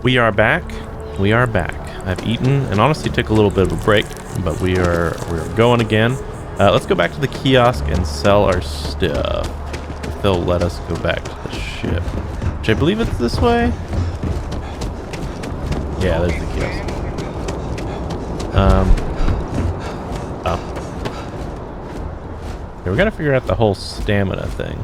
We are back. We are back. I've eaten and honestly took a little bit of a break, but we're going again. Let's go back to the kiosk and sell our stuff. If they'll let us go back to the ship, which I believe it's this way. Yeah, there's the kiosk. Oh. Yeah, we gotta figure out the whole stamina thing.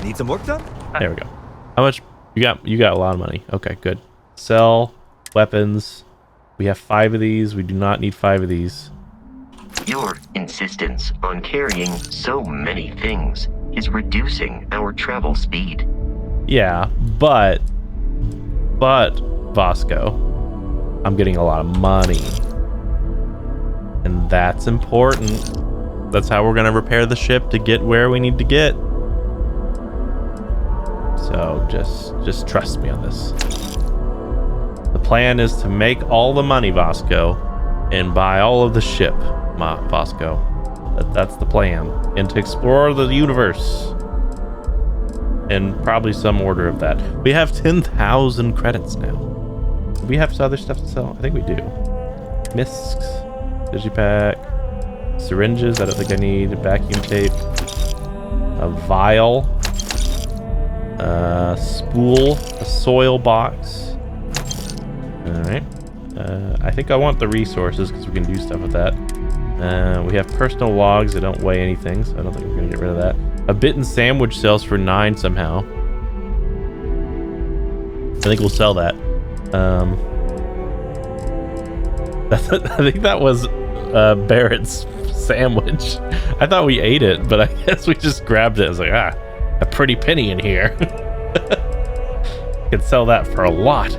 Need some work done? There we go. How much you got? You got a lot of money. Okay, good. Sell weapons. We have 5 of these. We do not need 5 of these. Your insistence on carrying so many things is reducing our travel speed. Yeah, but Vasco, I'm getting a lot of money, and that's important. That's how we're gonna repair the ship to get where we need to get. So just trust me on this. The plan is to make all the money, Vasco, and buy all of the ship, Vasco. That's the plan, and to explore the universe. In probably some order of that. We have 10,000 credits now. Do we have other stuff to sell? I think we do. Misks, digipack, syringes. I don't think I need a vacuum tape. A vial, a spool, a soil box. All right. I think I want the resources because we can do stuff with that. We have personal logs that don't weigh anything, so I don't think we're gonna get rid of that. A bitten sandwich sells for 9 somehow. I think we'll sell that. I think that was Barrett's sandwich. I thought we ate it, but I guess we just grabbed it. I was like, a pretty penny in here. Could sell that for a lot.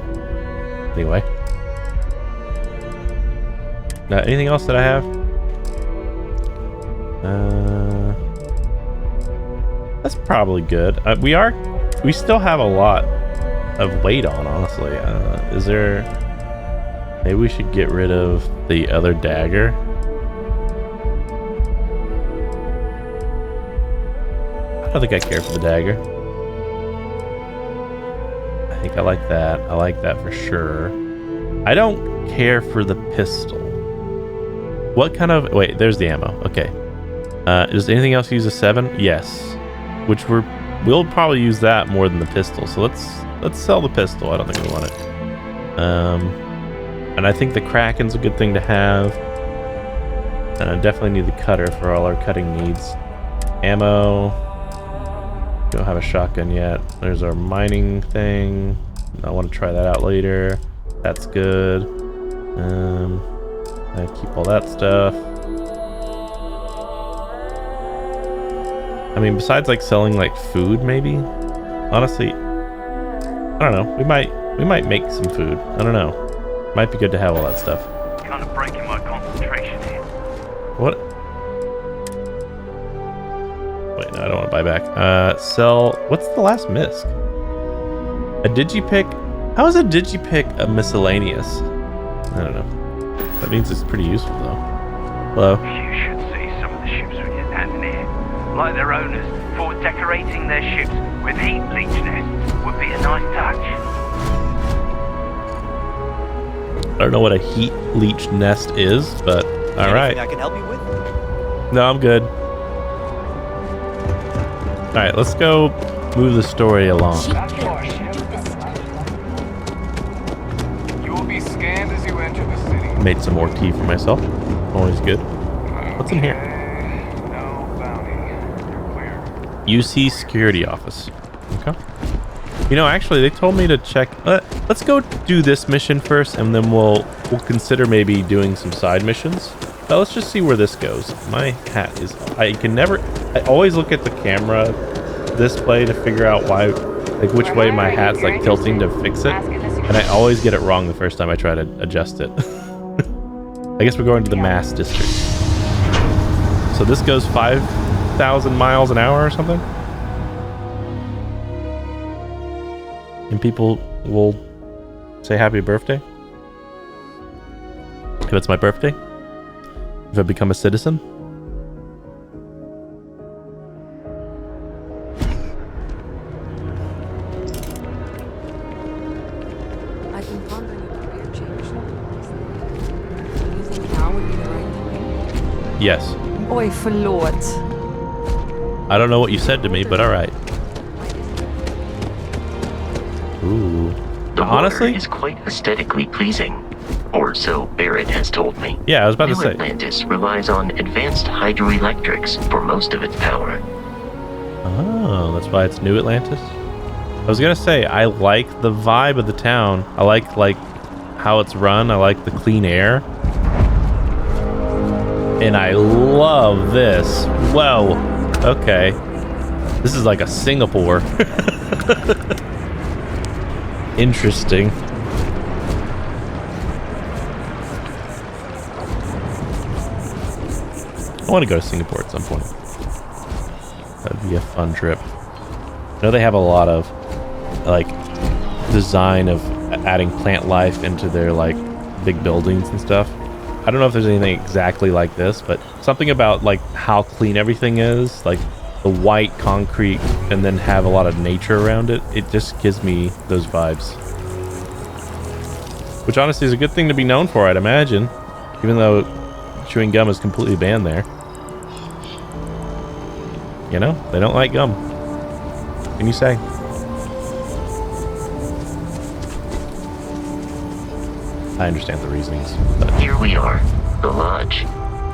Anyway. Anything else that I have? That's probably good. We still have a lot of weight on, honestly. Is there... Maybe we should get rid of the other dagger. I don't think I care for the dagger. I think I like that. I like that for sure. I don't care for the pistol. What kind of... Wait, there's the ammo. Okay. Does anything else use a 7? Yes. Which we'll probably use that more than the pistol. So let's sell the pistol. I don't think we want it. And I think the Kraken's a good thing to have. And I definitely need the cutter for all our cutting needs. Ammo. Don't have a shotgun yet. There's our mining thing. I want to try that out later. That's good. I keep all that stuff. I mean, besides like selling like food, maybe. Honestly, I don't know. We might make some food. I don't know. Might be good to have all that stuff. Kind of breaking my concentration here. What? Wait, no, I don't want to buy back. Sell. What's the last misc? A digipick? How is a digipick a miscellaneous? I don't know. That means it's pretty useful though. Hello. You should see some of the ships we get standing here. Like their owners thought decorating their ships with heat leech nests would be a nice touch. I don't know what a heat leech nest is, but all right. I can help you with? No, I'm good. All right, let's go move the story along. You will be scanned as you enter the city. Made some more tea for myself. Always good. What's in here? No bounty. You're clear. UC security office. Okay. You know, actually, they told me to check. Let's go do this mission first, and then we'll consider maybe doing some side missions. But let's just see where this goes. My hat is... I always look at the camera display to figure out why, like which way my hat's like tilting to fix it. And I always get it wrong the first time I try to adjust it. I guess we're going to the Mass District. So this goes 5,000 miles an hour or something? And people will say happy birthday if it's my birthday, if I become a citizen. Yes. Oj, förlåt. I don't know what you said to me, but all right. Ooh. The Honestly? water is quite aesthetically pleasing. Or so Barrett has told me. Yeah, I was about to New say. Atlantis relies on advanced hydroelectrics for most of its power. Oh, that's why it's New Atlantis? I was gonna say, I like the vibe of the town. I like how it's run. I like the clean air. And I love this. Whoa. Okay. This is like a Singapore. Interesting. I want to go to Singapore at some point. That'd be a fun trip. I know they have a lot of like design of adding plant life into their like big buildings and stuff. I don't know if there's anything exactly like this, but something about like how clean everything is, like the white concrete, and then have a lot of nature around it. It just gives me those vibes. Which honestly is a good thing to be known for, I'd imagine. Even though chewing gum is completely banned there. You know, they don't like gum. What can you say? I understand the reasonings. But Here we are, the lodge.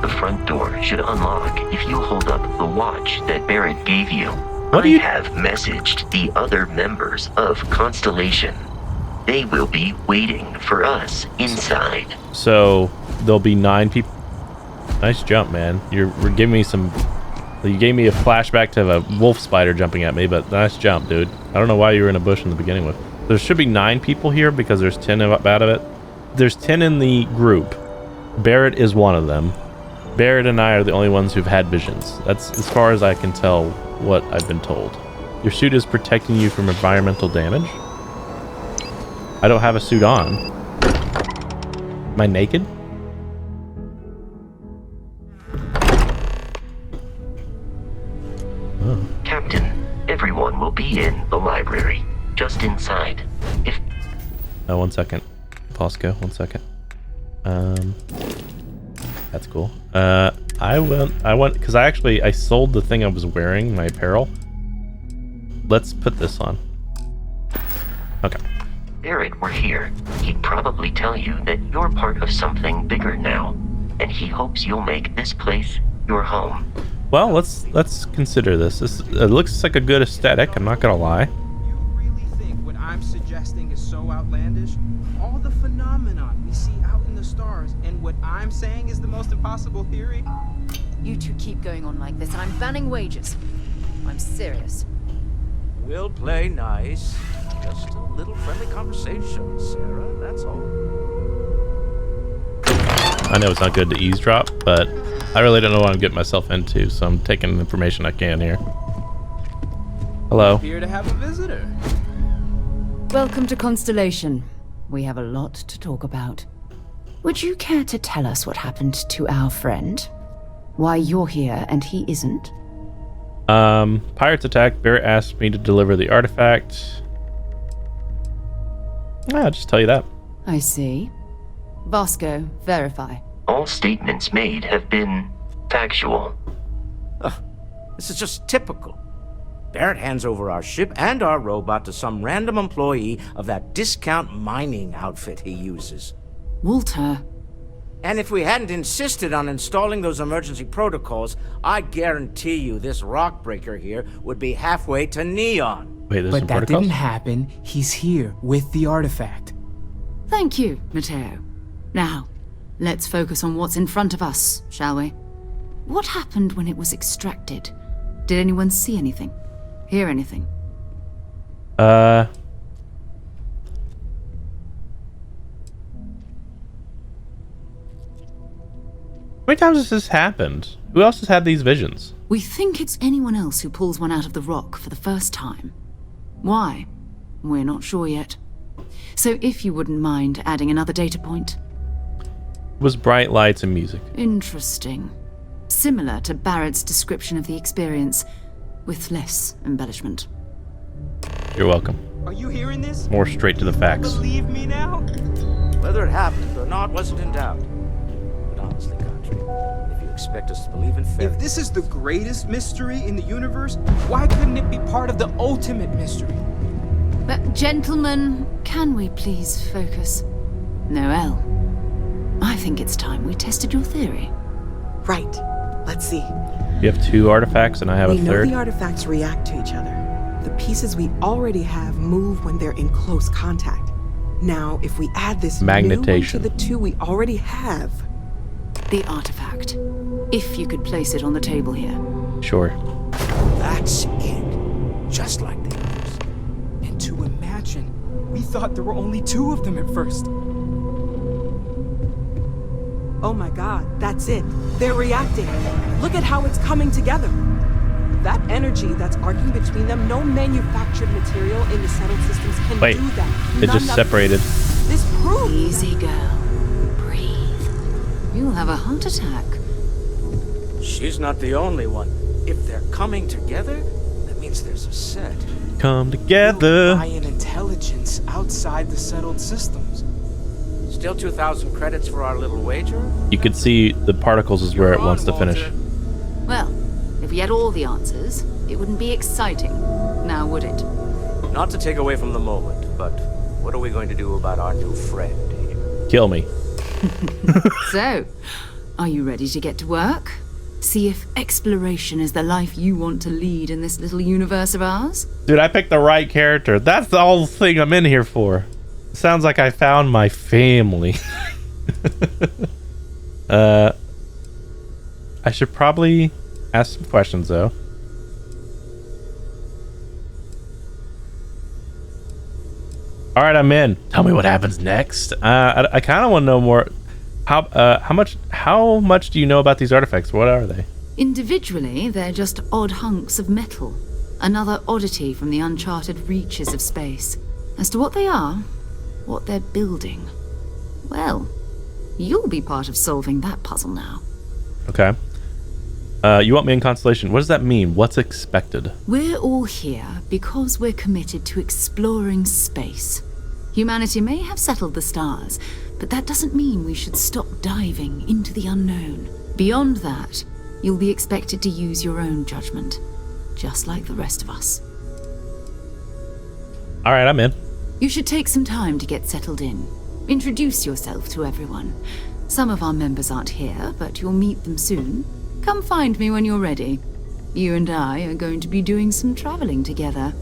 The front door should unlock if you hold up the watch that Barrett gave you. What do you- I have messaged the other members of Constellation. They will be waiting for us inside. so there'll be 9 people. Nice jump, man. You're giving me some. You gave me a flashback to a wolf spider jumping at me, but nice jump, dude. I don't know why you were in a bush in the beginning with. There should be 9 people here because there's 10 out of it. There's 10 in the group. Barrett is one of them. Barrett and I are the only ones who've had visions. That's as far as I can tell what I've been told. Your suit is protecting you from environmental damage? I don't have a suit on. Am I naked? Captain, everyone will be in the library, just inside. If One second. Fosco, 1 second. That's cool. I went, because I sold the thing I was wearing, my apparel. Let's put this on. Okay. Barrett were here, he'd probably tell you that you're part of something bigger now, and he hopes you'll make this place your home. Well, let's consider this. It looks like a good aesthetic, I'm not gonna lie. You really think what I'm suggesting is so outlandish? All the phenomenon we see out in the stars, and what I'm saying is the most impossible theory? You two keep going on like this. I'm banning wages. I'm serious. We'll play nice. Just a little friendly conversation, Sarah, that's all. I know it's not good to eavesdrop, but I really don't know what I'm getting myself into, so I'm taking the information I can here. Hello. Here to have a visitor. Welcome to Constellation. We have a lot to talk about. Would you care to tell us what happened to our friend? Why you're here and he isn't? Pirates attacked. Barrett asked me to deliver the artifact. I'll just tell you that. I see. Vasco, verify. All statements made have been factual. This is just typical. Barrett hands over our ship and our robot to some random employee of that discount mining outfit he uses. Walter. And if we hadn't insisted on installing those emergency protocols, I guarantee you this rock breaker here would be halfway to Neon. Wait, there's But some that protocols? didn't happen. He's here with the artifact. Thank you, Matteo. Now, let's focus on what's in front of us, shall we? What happened when it was extracted? Did anyone see anything? Hear anything? How many times has this happened? Who else has had these visions? We think it's anyone else who pulls one out of the rock for the first time. Why? We're not sure yet. So if you wouldn't mind adding another data point. It was bright lights and music. Interesting. Similar to Barrett's description of the experience, with less embellishment. You're welcome. Are you hearing this? More straight to the facts. Believe me now? Whether it happened or not wasn't in doubt. But honestly, Country, if you expect us to believe in fairy If this is the greatest mystery in the universe, why couldn't it be part of the ultimate mystery? But gentlemen, can we please focus? Noel, I think it's time we tested your theory. Right. Let's see. You have 2 artifacts, and I have We a know third. the artifacts react to each other. The pieces we already have move when they're in close contact. Now, if we add this new one to Magnetation. the 2 we already have, The artifact. If you could place it on the table here. Sure. That's it. Just like the others. And to imagine, we thought there were only 2 of them at first. oh my god, that's it. They're reacting. Look at how it's coming together. That energy that's arcing between them, no manufactured material in the settled systems can Wait, do that. it just separated. This proves Easy, girl. Breathe. You'll have a heart attack. She's not the only one. If they're coming together, that means there's a set. Come together. By an intelligence outside the settled systems. Still 2,000 credits for our little wager? You could see the particles is where it wants to finish. Well, if we had all the answers, it wouldn't be exciting, now would it? Not to take away from the moment, but what are we going to do about our new friend here? Kill me. So, are you ready to get to work? See if exploration is the life you want to lead in this little universe of ours? Dude, I picked the right character. That's the whole thing I'm in here for. Sounds like I found my family. I should probably ask some questions, though. All right, I'm in. Tell me what happens next. I kind of want to know more. How much do you know about these artifacts? What are they? Individually, they're just odd hunks of metal. Another oddity from the uncharted reaches of space. As to what they are, what they're building, well, you'll be part of solving that puzzle now. Okay. You want me in Constellation. What does that mean? What's expected? We're all here because we're committed to exploring space. Humanity may have settled the stars, but that doesn't mean we should stop diving into the unknown. Beyond that, you'll be expected to use your own judgment, just like the rest of us. All right, I'm in. You should take some time to get settled in. Introduce yourself to everyone. Some of our members aren't here, but you'll meet them soon. Come find me when you're ready. You and I are going to be doing some traveling together.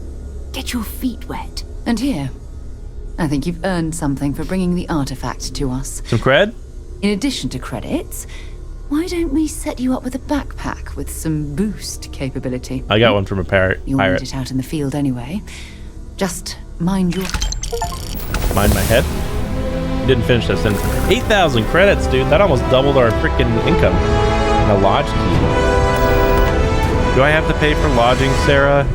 Get your feet wet. And here, I think you've earned something for bringing the artifact to us. Some cred? In addition to credits, why don't we set you up with a backpack with some boost capability? I got one from a pirate. You'll need it out in the field anyway. Just mind your... Mind my head? Didn't finish that sentence. 8,000 credits, dude. That almost doubled our freaking income. And a lodge key. Do I have to pay for lodging, Sarah?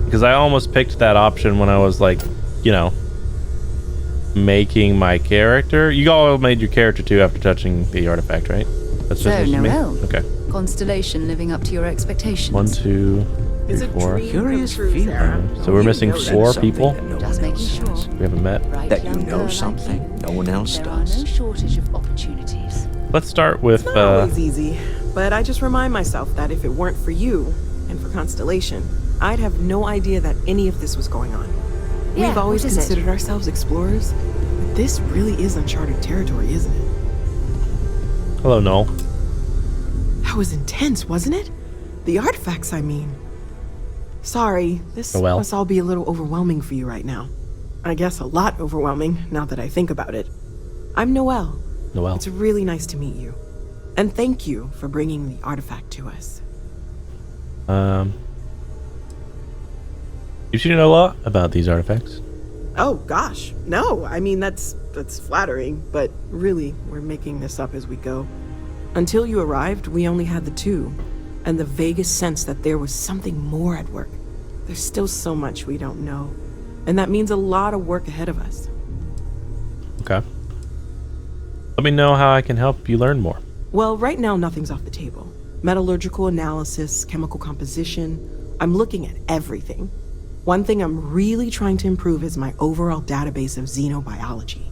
Because I almost picked that option when I was like, you know, making my character. You all made your character too after touching the artifact, right? That's So, just me? Noel. Okay. Constellation living up to your expectations. 1, 2, it's 3, a 4. dream Curious come true, feeling. Sarah. So we're missing You know 4 something people. that no Just one making else sure. does. We haven't met. Bright That you young girl know like something you. no one else There are does. no shortage of opportunities. Let's start with Not always easy, but I just remind myself that if it weren't for you and for Constellation, I'd have no idea that any of this was going on. Yeah, We've always what is it? considered ourselves explorers, but this really is uncharted territory, isn't it? hello, Noel. That was intense, wasn't it? The artifacts, I mean. Sorry, this Noel. must all be a little overwhelming for you right now. I guess a lot overwhelming, now that I think about it. I'm Noel. Noel. It's really nice to meet you. And thank you for bringing the artifact to us. You should know a lot about these artifacts. Oh, gosh. No, I mean, that's flattering, but really, we're making this up as we go. Until you arrived, we only had the 2, and the vaguest sense that there was something more at work. There's still so much we don't know, and that means a lot of work ahead of us. Okay. Let me know how I can help you learn more. Well, right now, nothing's off the table. Metallurgical analysis, chemical composition, I'm looking at everything. One thing I'm really trying to improve is my overall database of xenobiology.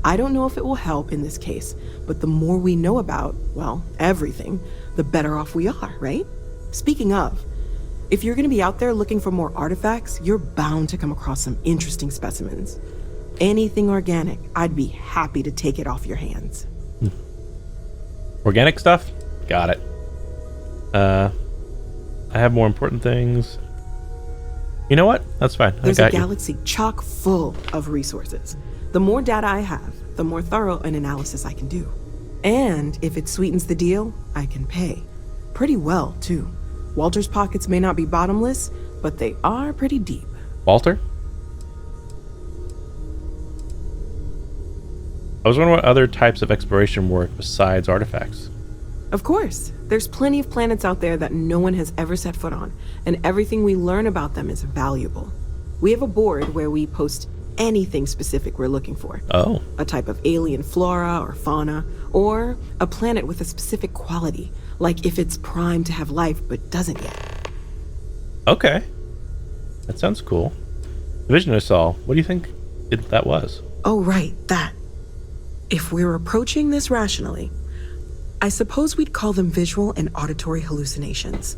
I don't know if it will help in this case, but the more we know about, well, everything, the better off we are, right? Speaking of, if you're gonna be out there looking for more artifacts, you're bound to come across some interesting specimens. Anything organic, I'd be happy to take it off your hands. Organic stuff? Got it. I have more important things. You know what? That's fine. There's I a got you. galaxy chock full of resources. The more data I have, the more thorough an analysis I can do. And if it sweetens the deal, I can pay. Pretty well, too. Walter's pockets may not be bottomless, but they are pretty deep. Walter? I was wondering what other types of exploration work besides artifacts. Of course, there's plenty of planets out there that no one has ever set foot on, and everything we learn about them is valuable. We have a board where we post anything specific we're looking for. Oh. A type of alien flora or fauna, or a planet with a specific quality, like if it's primed to have life but doesn't yet. Okay. That sounds cool. The vision I saw, what do you think that was? Oh, right, that. If we're approaching this rationally, I suppose we'd call them visual and auditory hallucinations.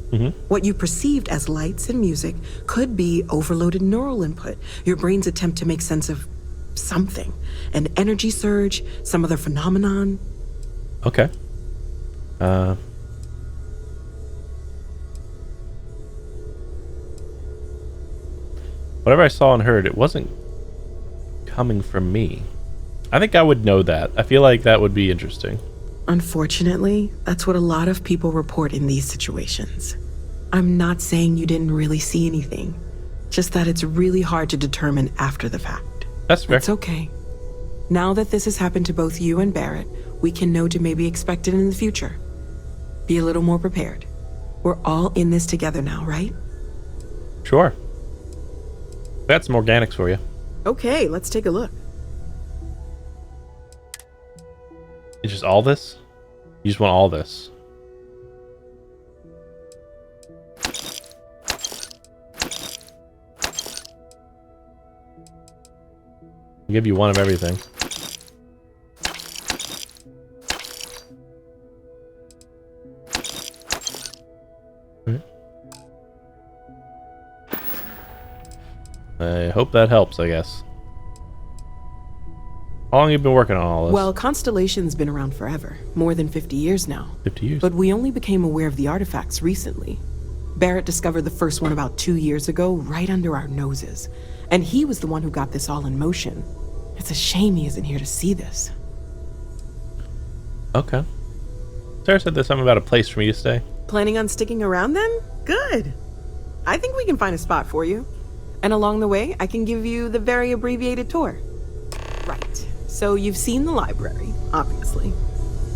What you perceived as lights and music could be overloaded neural input, your brain's attempt to make sense of something, an energy surge, some other phenomenon. Okay. Whatever I saw and heard, it wasn't coming from me. I think I would know that. I feel like that would be interesting. Unfortunately, that's what a lot of people report in these situations. I'm not saying you didn't really see anything, just that it's really hard to determine after the fact. That's fair. It's okay. Now that this has happened to both you and Barrett, we can know to maybe expect it in the future. Be a little more prepared. We're all in this together now, right? Sure. Got some organics for you. Okay, let's take a look. It's just all this? You just want all this? I'll give you one of everything. I hope that helps, I guess. How long have you been working on all this? Well, Constellation's been around forever, more than 50 years now. 50 years. But we only became aware of the artifacts recently. Barrett discovered the first one about 2 years ago, right under our noses. And he was the one who got this all in motion. It's a shame he isn't here to see this. Okay. Sarah said there's something about a place for me to stay. Planning on sticking around then? Good. I think we can find a spot for you. And along the way, I can give you the very abbreviated tour. Right. So you've seen the library, obviously.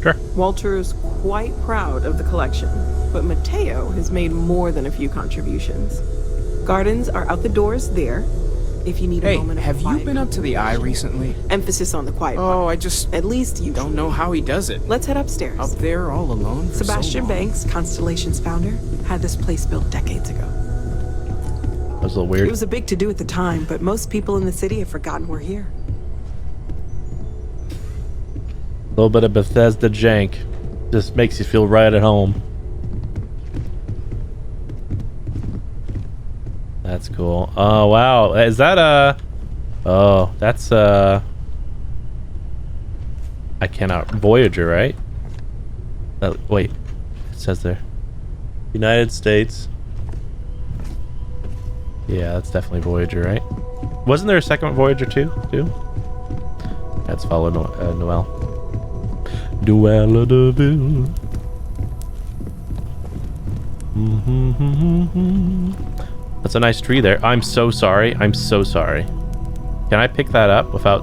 Sure. Walter is quite proud of the collection, but Mateo has made more than a few contributions. Gardens are out the doors there. If you need a moment of have you quiet been up to the Eye recently? Emphasis on the quiet Oh, part. I just At least you don't know how he does it. Let's head upstairs. Up there all alone for Sebastian so long. Banks, Constellation's founder, had this place built decades ago. That was a little weird. It was a big to-do at the time, but most people in the city have forgotten we're here. A little bit of Bethesda jank. Just makes you feel right at home. That's cool. Oh, wow. Is that oh, that's I cannot. Voyager, right? Wait. It says there. United States. Yeah, that's definitely Voyager, right? Wasn't there a second Voyager too? Let's follow Noel. Duella de Ville. That's a nice tree there. I'm so sorry. I'm so sorry. Can I pick that up without...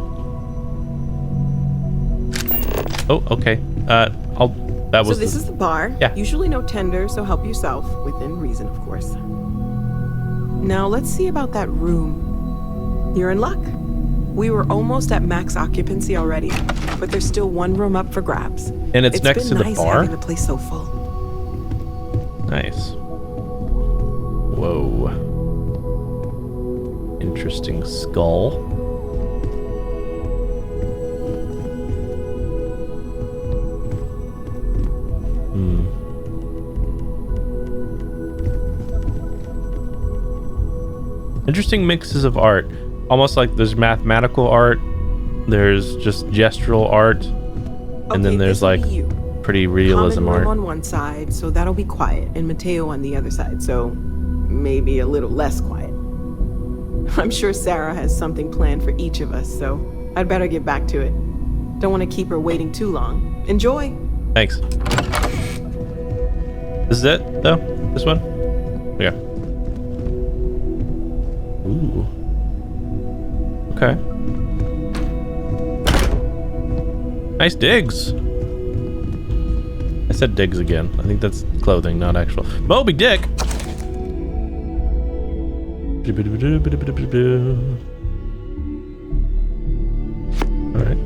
Oh, okay. That was... So this is the bar. Yeah. Usually no tender, so help yourself, within reason, of course. Now let's see about that room. You're in luck. We were almost at max occupancy already, but there's still one room up for grabs. And it's next to the nice bar? having the place so full. Nice. Whoa. Interesting skull. Interesting mixes of art. Almost like there's mathematical art, there's just gestural art, and then there's like pretty realism art. On one side, so that'll be quiet, and Mateo on the other side, so maybe a little less quiet. I'm sure Sarah has something planned for each of us, so I'd better get back to it. Don't want to keep her waiting too long. Enjoy. Thanks. This is it, though? This one? Yeah. Ooh. Okay. Nice digs. I said digs again. I think that's clothing, not actual. Moby Dick! Alright.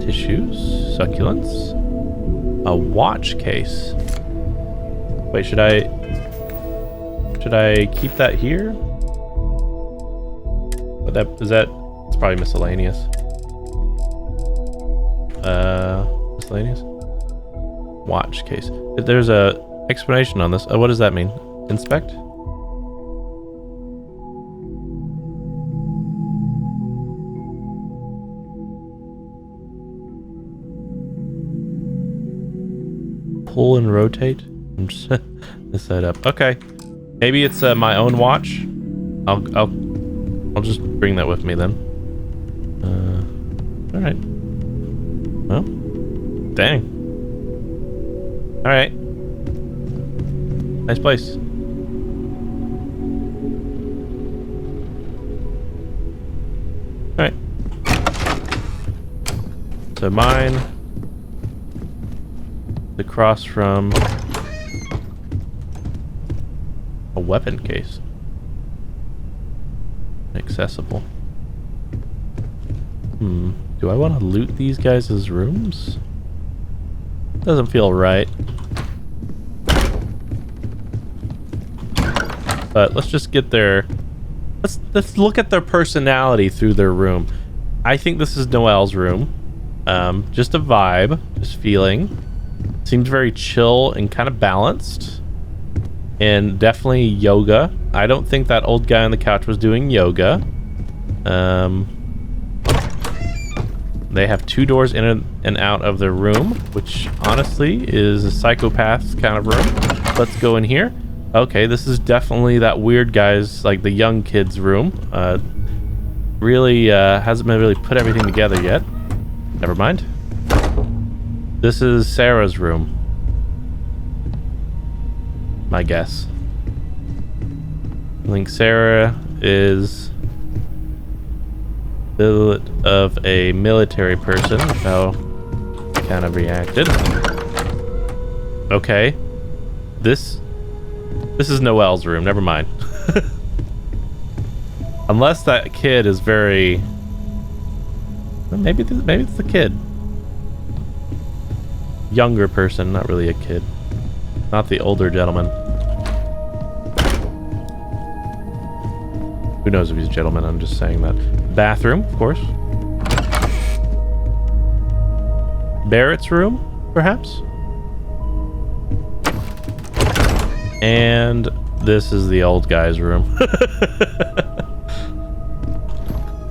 Tissues, succulents, a watch case. Wait, should I keep that here? It's probably miscellaneous. Miscellaneous? Watch case. There's a explanation on this. What does that mean? Inspect? Pull and rotate? I'm just this set up. Okay. Maybe it's my own watch. I'll just bring that with me then. All right. Well, dang. All right. Nice place. All right. So mine. Across from a weapon case. Accessible. Do I want to loot these guys' rooms? Doesn't feel right. But let's just get their... Let's look at their personality through their room. I think this is Noelle's room. Just a vibe. Just feeling. Seems very chill and kind of balanced. And definitely yoga. I don't think that old guy on the couch was doing yoga. They have 2 doors in and out of their room, which honestly is a psychopath's kind of room. Let's go in here. Okay, this is definitely that weird guy's, like the young kid's room. Really hasn't been really put everything together yet. Never mind. This is Sarah's room. My guess. I think Sarah is billet of a military person. How I kind of reacted. Okay. This is Noelle's room. Never mind. Unless that kid is very... Maybe it's the kid. Younger person, not really a kid. Not the older gentleman. Who knows if he's a gentleman? I'm just saying that. Bathroom, of course. Barrett's room, perhaps? And this is the old guy's room.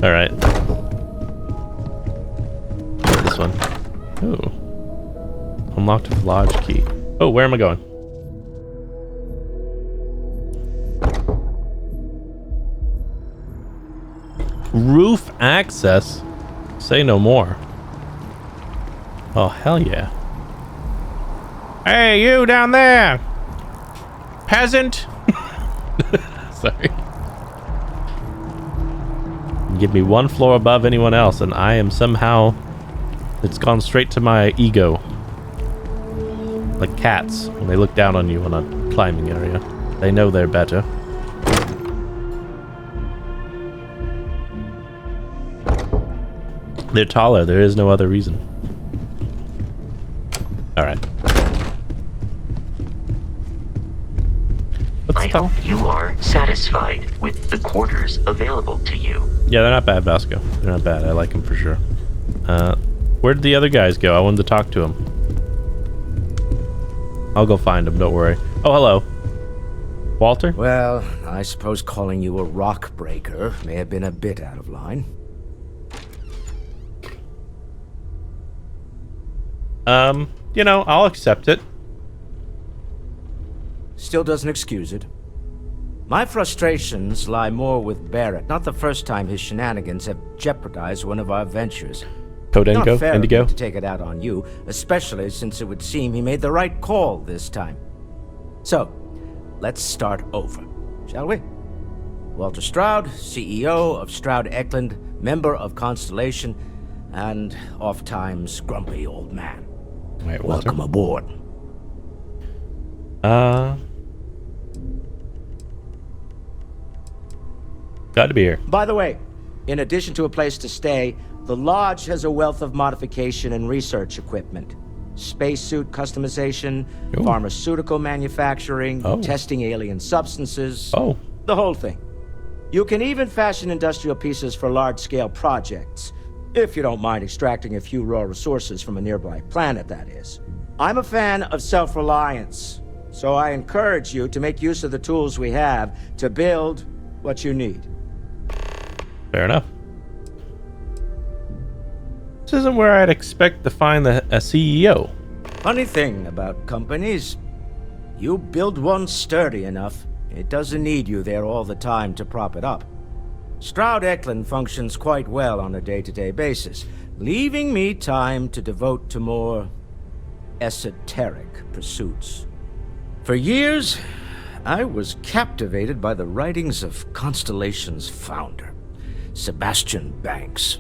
Alright. This one. Ooh. Unlocked with lodge key. Oh, where am I going? Roof access? Say no more. Oh, hell yeah. Hey, you down there! Peasant! Sorry. Give me 1 floor above anyone else, and I am somehow... It's gone straight to my ego. Like cats, when they look down on you in a climbing area. They know they're better. They're taller, there is no other reason. Alright. I hope you are satisfied with the quarters available to you. Yeah, they're not bad, Vasco. They're not bad. I like them for sure. Where'd the other guys go? I wanted to talk to them. I'll go find them, don't worry. Oh, hello. Walter? Well, I suppose calling you a rock breaker may have been a bit out of line. You know, I'll accept it. Still doesn't excuse it. My frustrations lie more with Barrett. Not the first time his shenanigans have jeopardized one of our ventures. Codengo? Not fair of Indigo? me to take it out on you, especially since it would seem he made the right call this time. So, let's start over, shall we? Walter Stroud, CEO of Stroud Eklund, member of Constellation, and oft-times grumpy old man. Wait, Walter? Welcome aboard. Glad to be here. By the way, in addition to a place to stay, the Lodge has a wealth of modification and research equipment. Spacesuit customization, Ooh. pharmaceutical manufacturing, Oh. testing alien substances. Oh. The whole thing. You can even fashion industrial pieces for large-scale projects, if you don't mind extracting a few raw resources from a nearby planet, that is. I'm a fan of self-reliance, so I encourage you to make use of the tools we have to build what you need. Fair enough. This isn't where I'd expect to find a CEO. Funny thing about companies, you build one sturdy enough, it doesn't need you there all the time to prop it up. Stroud Eklund functions quite well on a day-to-day basis, leaving me time to devote to more esoteric pursuits. For years, I was captivated by the writings of Constellation's founder, Sebastian Banks.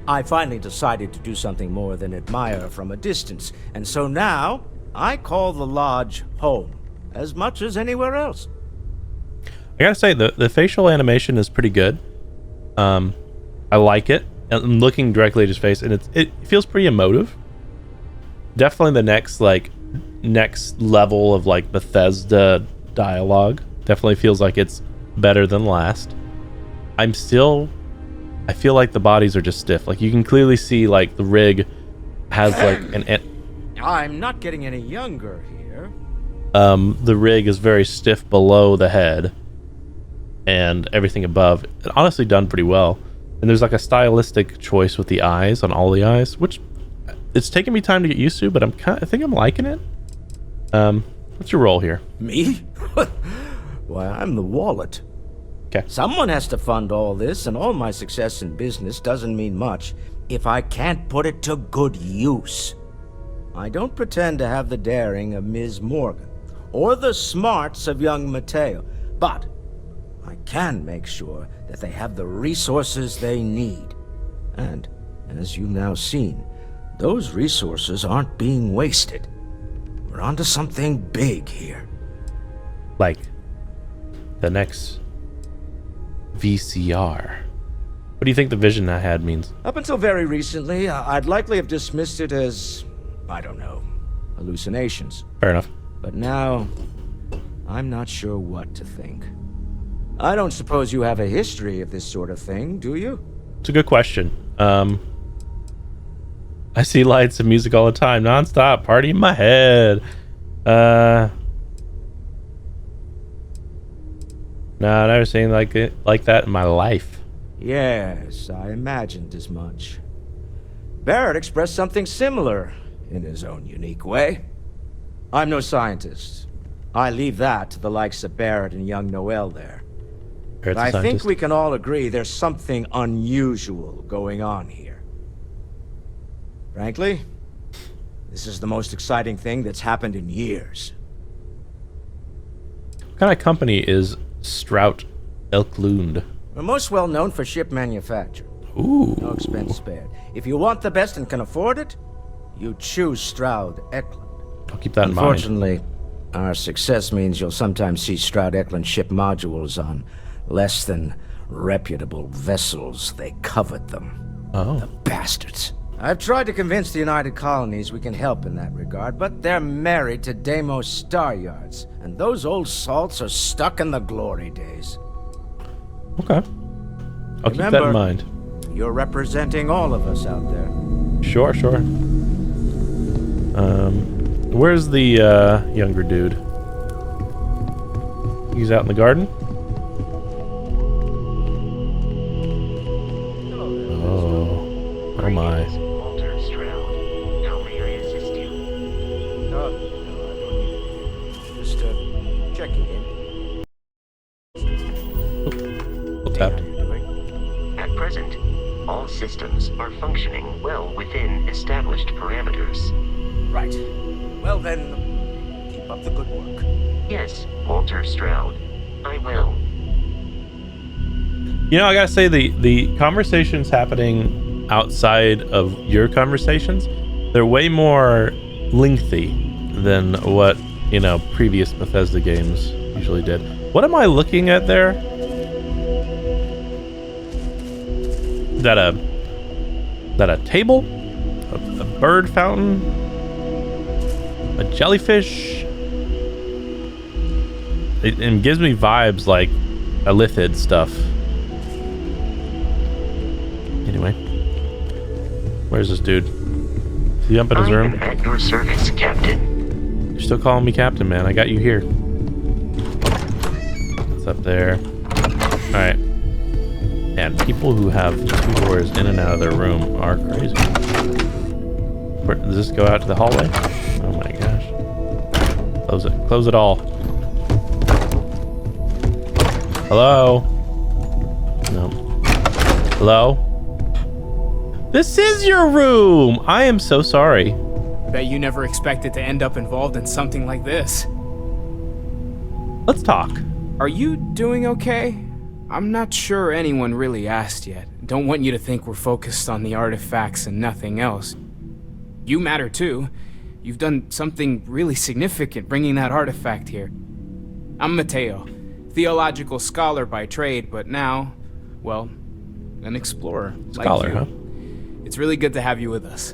I finally decided to do something more than admire from a distance, and so now I call the Lodge home, as much as anywhere else. I gotta say, the facial animation is pretty good. I like it. I'm looking directly at his face, and it feels pretty emotive. Definitely the next level of like Bethesda dialogue. Definitely feels like it's better than last. I feel like the bodies are just stiff. Like you can clearly see like the rig has like I'm not getting any younger here. the rig is very stiff below the head and everything above. It honestly done pretty well. And there's like a stylistic choice with the eyes on all the eyes, which it's taken me time to get used to, but I think I'm liking it. What's your role here? Me? Why, I'm the wallet. Okay. Someone has to fund all this, and all my success in business doesn't mean much if I can't put it to good use. I don't pretend to have the daring of Ms. Morgan, or the smarts of young Mateo, but I can make sure that they have the resources they need. And, as you've now seen, those resources aren't being wasted. We're onto something big here. Like the next VCR. What do you think the vision I had means? Up until very recently, I'd likely have dismissed it as, I don't know, hallucinations. Fair enough. But now, I'm not sure what to think. I don't suppose you have a history of this sort of thing, do you? It's a good question. I see lights and music all the time, non-stop, party in my head. No, I've never seen like that in my life. Yes, I imagined as much. Barrett expressed something similar in his own unique way. I'm no scientist. I leave that to the likes of Barrett and young Noel there. But I think we can all agree there's something unusual going on here. Frankly, this is the most exciting thing that's happened in years. What kind of company is Stroud Eklund? We're most well known for ship manufacture. Ooh. No expense spared. If you want the best and can afford it, you choose Stroud Eklund. I'll keep that in mind. Unfortunately, our success means you'll sometimes see Stroud Eklund ship modules on less than reputable vessels. They covet them. Oh. The bastards. I've tried to convince the United Colonies we can help in that regard, but they're married to Deimos Star Yards, and those old salts are stuck in the glory days. Okay. I'll keep that in mind. You're representing all of us out there. Sure. Where's the younger dude? He's out in the garden? Oh my. Walter Stroud. How may I assist you? No, I don't need anything. Just checking in. Well tapped. How you doing? At present, all systems are functioning well within established parameters. Right. Well then, keep up the good work. Yes, Walter Stroud. I will. You know, I gotta say, the conversations happening outside of your conversations, they're way more lengthy than what, you know, previous Bethesda games usually did. What am I looking at there? Is that a table? A bird fountain? A jellyfish? It gives me vibes like Elithid stuff. Anyway, where's this dude? Is he up in his I room? am at your service, Captain. You're still calling me Captain, man. I got you here. What's up there? All right. And people who have 2 doors in and out of their room are crazy. Where, does this go out to the hallway? Oh my gosh. Close it. Close it all. Hello? No. Hello? This is your room! I am so sorry. Bet you never expected to end up involved in something like this. Let's talk. Are you doing okay? I'm not sure anyone really asked yet. Don't want you to think we're focused on the artifacts and nothing else. You matter too. You've done something really significant bringing that artifact here. I'm Mateo, theological scholar by trade, but now, well, an explorer. Scholar, like you. huh? It's really good to have you with us.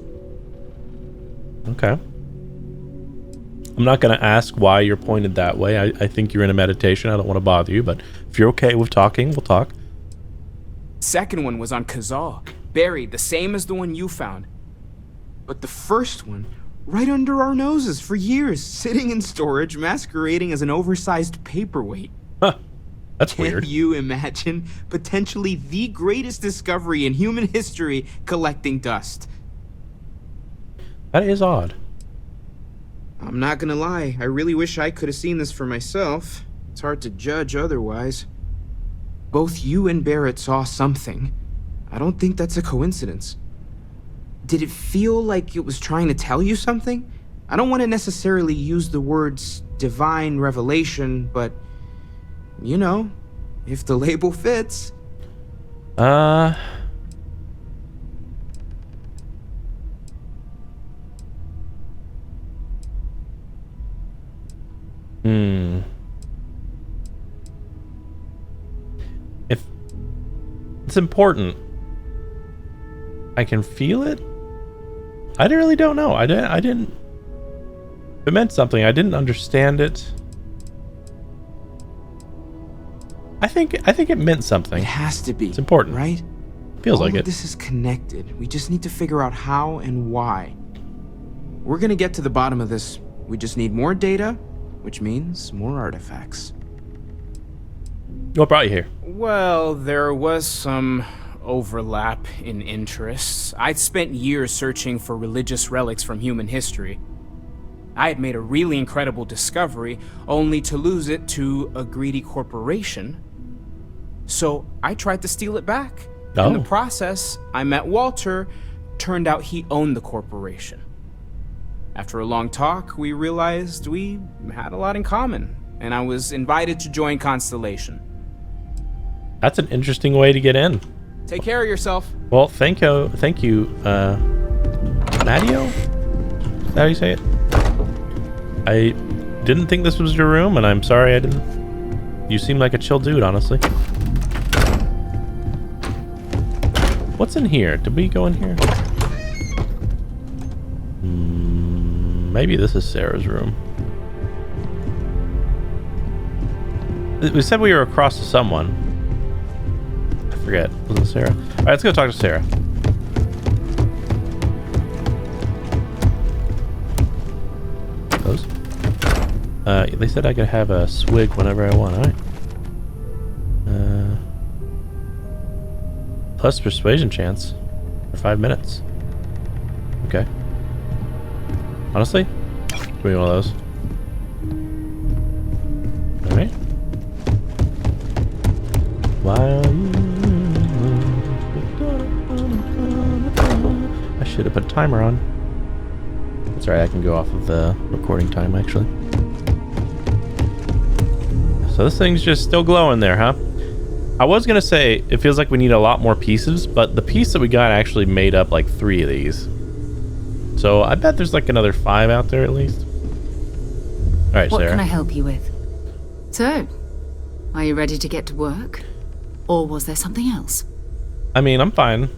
Okay. I'm not going to ask why you're pointed that way. I think you're in a meditation. I don't want to bother you, but if you're okay with talking, we'll talk. Second one was on Kazal, buried, the same as the one you found. But the first one, right under our noses for years, sitting in storage, masquerading as an oversized paperweight. Huh. That's weird. Can you imagine potentially the greatest discovery in human history collecting dust? That is odd. I'm not gonna lie, I really wish I could have seen this for myself. It's hard to judge otherwise. Both you and Barrett saw something. I don't think that's a coincidence. Did it feel like it was trying to tell you something? I don't want to necessarily use the words divine revelation, but you know, if the label fits. If it's important, I can feel it. I really don't know. I didn't. It meant something. I didn't understand it. I think it meant something. It has to be. It's important, right? Feels All like of it. This is connected. We just need to figure out how and why. We're gonna get to the bottom of this. We just need more data, which means more artifacts. What brought you here? Well, there was some overlap in interests. I'd spent years searching for religious relics from human history. I had made a really incredible discovery, only to lose it to a greedy corporation. So I tried to steal it back. In the process, I met Walter. Turned out he owned the corporation. After a long talk, we realized we had a lot in common, and I was invited to join Constellation. That's an interesting way to get in. Take care of yourself. Well, thank you, Matteo? Is that how you say it? I didn't think this was your room, and I'm sorry I didn't. You seem like a chill dude, honestly. What's in here? Did we go in here? Maybe this is Sarah's room. We said we were across to someone. I forget. Was it Sarah? All right, let's go talk to Sarah. They said I could have a swig whenever I want. Alright. Plus persuasion chance for 5 minutes. Okay. Honestly, give me one of those. Alright. I should have put a timer on. That's right, I can go off of the recording time actually. So this thing's just still glowing there, huh? I was gonna say it feels like we need a lot more pieces, but the piece that we got actually made up like 3 of these. So I bet there's like another 5 out there at least. Alright, What Sarah. can I help you with? So, are you ready to get to work? Or was there something else? I mean, I'm fine.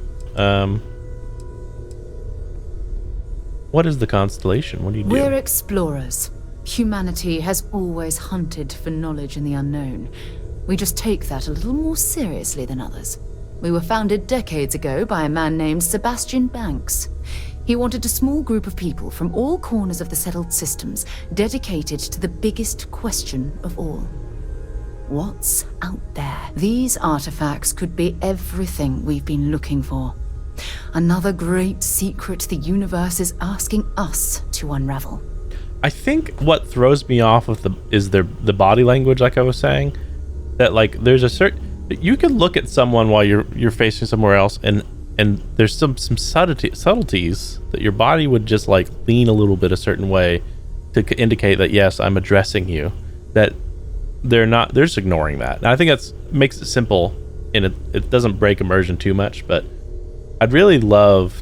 What is the constellation? What do you do? We're explorers. Humanity has always hunted for knowledge in the unknown. We just take that a little more seriously than others. We were founded decades ago by a man named Sebastian Banks. He wanted a small group of people from all corners of the settled systems dedicated to the biggest question of all. What's out there? These artifacts could be everything we've been looking for. Another great secret the universe is asking us to unravel. I think what throws me off of the body language, like I was saying, that like there's a certain, you can look at someone while you're facing somewhere else, and there's some subtleties that your body would just like lean a little bit a certain way to indicate that yes, I'm addressing you. That they're just ignoring that. And I think that's makes it simple, and it doesn't break immersion too much. But I'd really love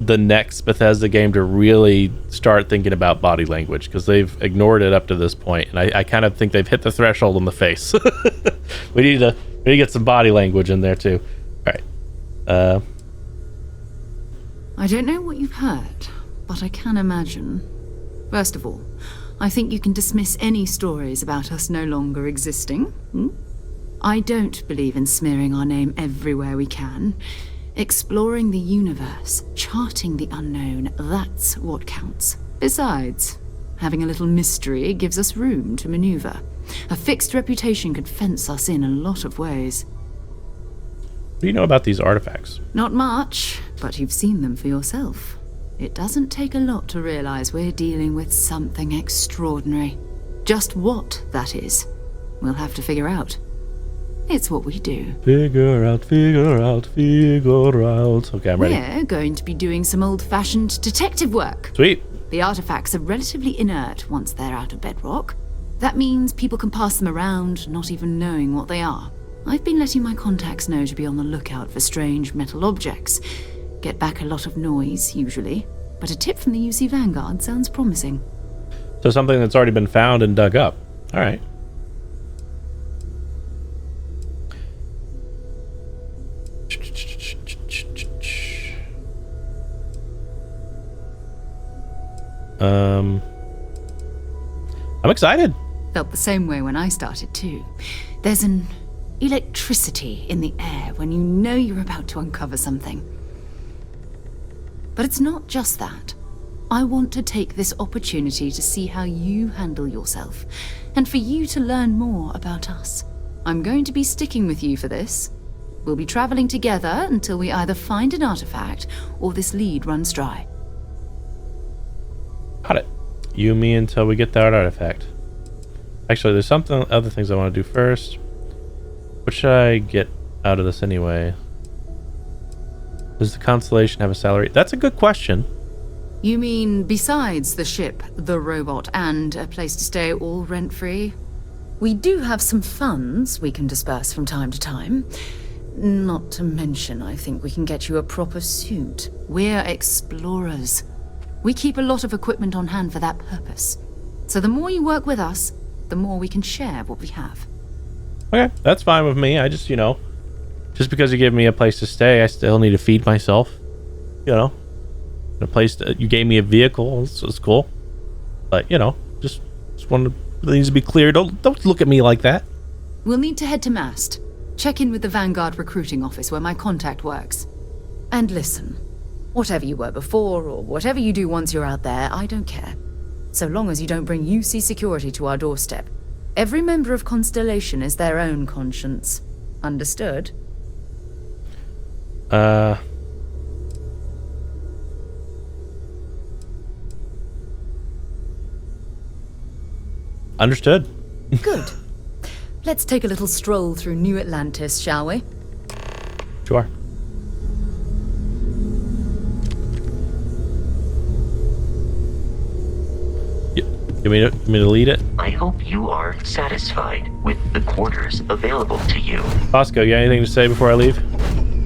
the next Bethesda game to really start thinking about body language, because they've ignored it up to this point, and I kind of think they've hit the threshold in the face. we need to get some body language in there too. All right. I don't know what you've heard, but I can imagine. First of all, I think you can dismiss any stories about us no longer existing. I don't believe in smearing our name everywhere we can. Exploring the universe, charting the unknown, that's what counts. Besides, having a little mystery gives us room to maneuver. A fixed reputation could fence us in a lot of ways. What do you know about these artifacts? Not much, but you've seen them for yourself. It doesn't take a lot to realize we're dealing with something extraordinary. Just what that is, we'll have to figure out. It's what we do. Figure out, figure out, figure out. Okay, I'm ready. We're going to be doing some old-fashioned detective work. Sweet. The artifacts are relatively inert once they're out of bedrock. That means people can pass them around, not even knowing what they are. I've been letting my contacts know to be on the lookout for strange metal objects. Get back a lot of noise, usually. But a tip from the UC Vanguard sounds promising. So something that's already been found and dug up. All right. I'm excited. Felt the same way when I started too. There's an electricity in the air when you know you're about to uncover something. But it's not just that. I want to take this opportunity to see how you handle yourself, and for you to learn more about us. I'm going to be sticking with you for this. We'll be traveling together until we either find an artifact or this lead runs dry. Got it. You and me until we get that artifact. Actually, there's other things I want to do first. What should I get out of this anyway? Does the constellation have a salary? That's a good question. You mean besides the ship, the robot, and a place to stay all rent-free? We do have some funds we can disperse from time to time. Not to mention, I think we can get you a proper suit. We're explorers. We keep a lot of equipment on hand for that purpose. So the more you work with us, the more we can share what we have. Okay, that's fine with me. I just, just because you give me a place to stay, I still need to feed myself. A place you gave me a vehicle, it's cool. But, just wanted things to be clear. Don't look at me like that. We'll need to head to Mast. Check in with the Vanguard recruiting office where my contact works. And listen, whatever you were before or whatever you do once you're out there, I don't care. So long as you don't bring UC security to our doorstep. Every member of Constellation is their own conscience. Understood? Understood. Good. Let's take a little stroll through New Atlantis, shall we? Sure. You mean to lead it? I hope you are satisfied with the quarters available to you. Bosco, you got anything to say before I leave?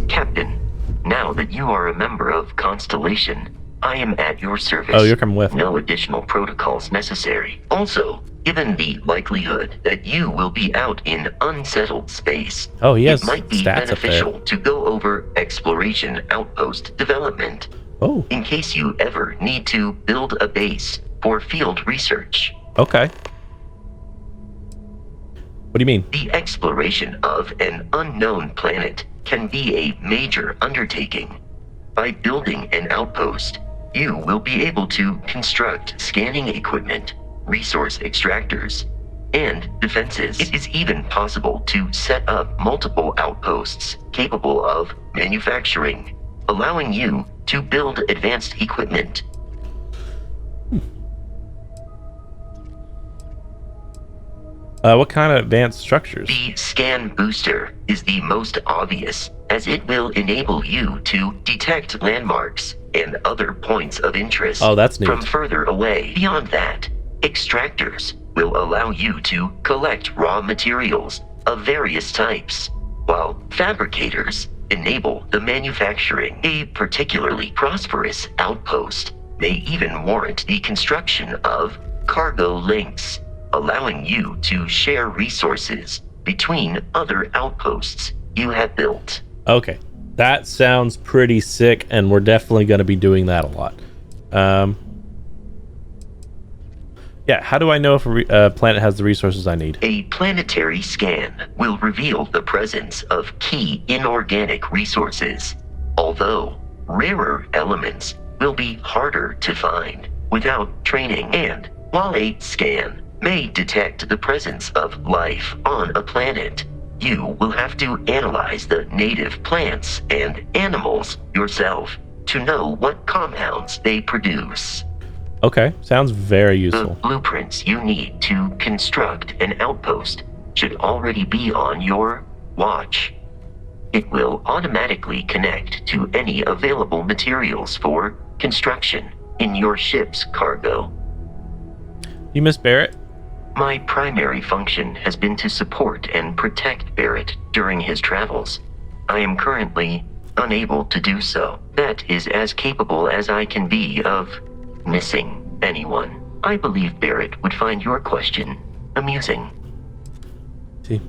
Captain, now that you are a member of Constellation, I am at your service. Oh, you're coming with. No additional protocols necessary. Also, given the likelihood that you will be out in unsettled space, Oh, he has it might be stats up there. beneficial to go over exploration outpost development. Oh, In case you ever need to build a base for field research. okay. What do you mean? The exploration of an unknown planet can be a major undertaking. By building an outpost, you will be able to construct scanning equipment, resource extractors, and defenses. It is even possible to set up multiple outposts capable of manufacturing, allowing you to build advanced equipment. What kind of advanced structures? The scan booster is the most obvious, as it will enable you to detect landmarks and other points of interest Oh, that's neat. from further away. Beyond that, extractors will allow you to collect raw materials of various types, while fabricators enable the manufacturing. A particularly prosperous outpost may even warrant the construction of cargo links, allowing you to share resources between other outposts you have built. Okay, that sounds pretty sick, and we're definitely going to be doing that a lot. Yeah, how do I know if a planet has the resources I need? A planetary scan will reveal the presence of key inorganic resources, although rarer elements will be harder to find without training. And while a scan may detect the presence of life on a planet, you will have to analyze the native plants and animals yourself to know what compounds they produce. Okay, sounds very The useful. blueprints you need to construct an outpost should already be on your watch. It will automatically connect to any available materials for construction in your ship's cargo. You miss Barrett? My primary function has been to support and protect Barrett during his travels. I am currently unable to do so. That is as capable as I can be of missing anyone. I believe Barrett would find your question amusing. See.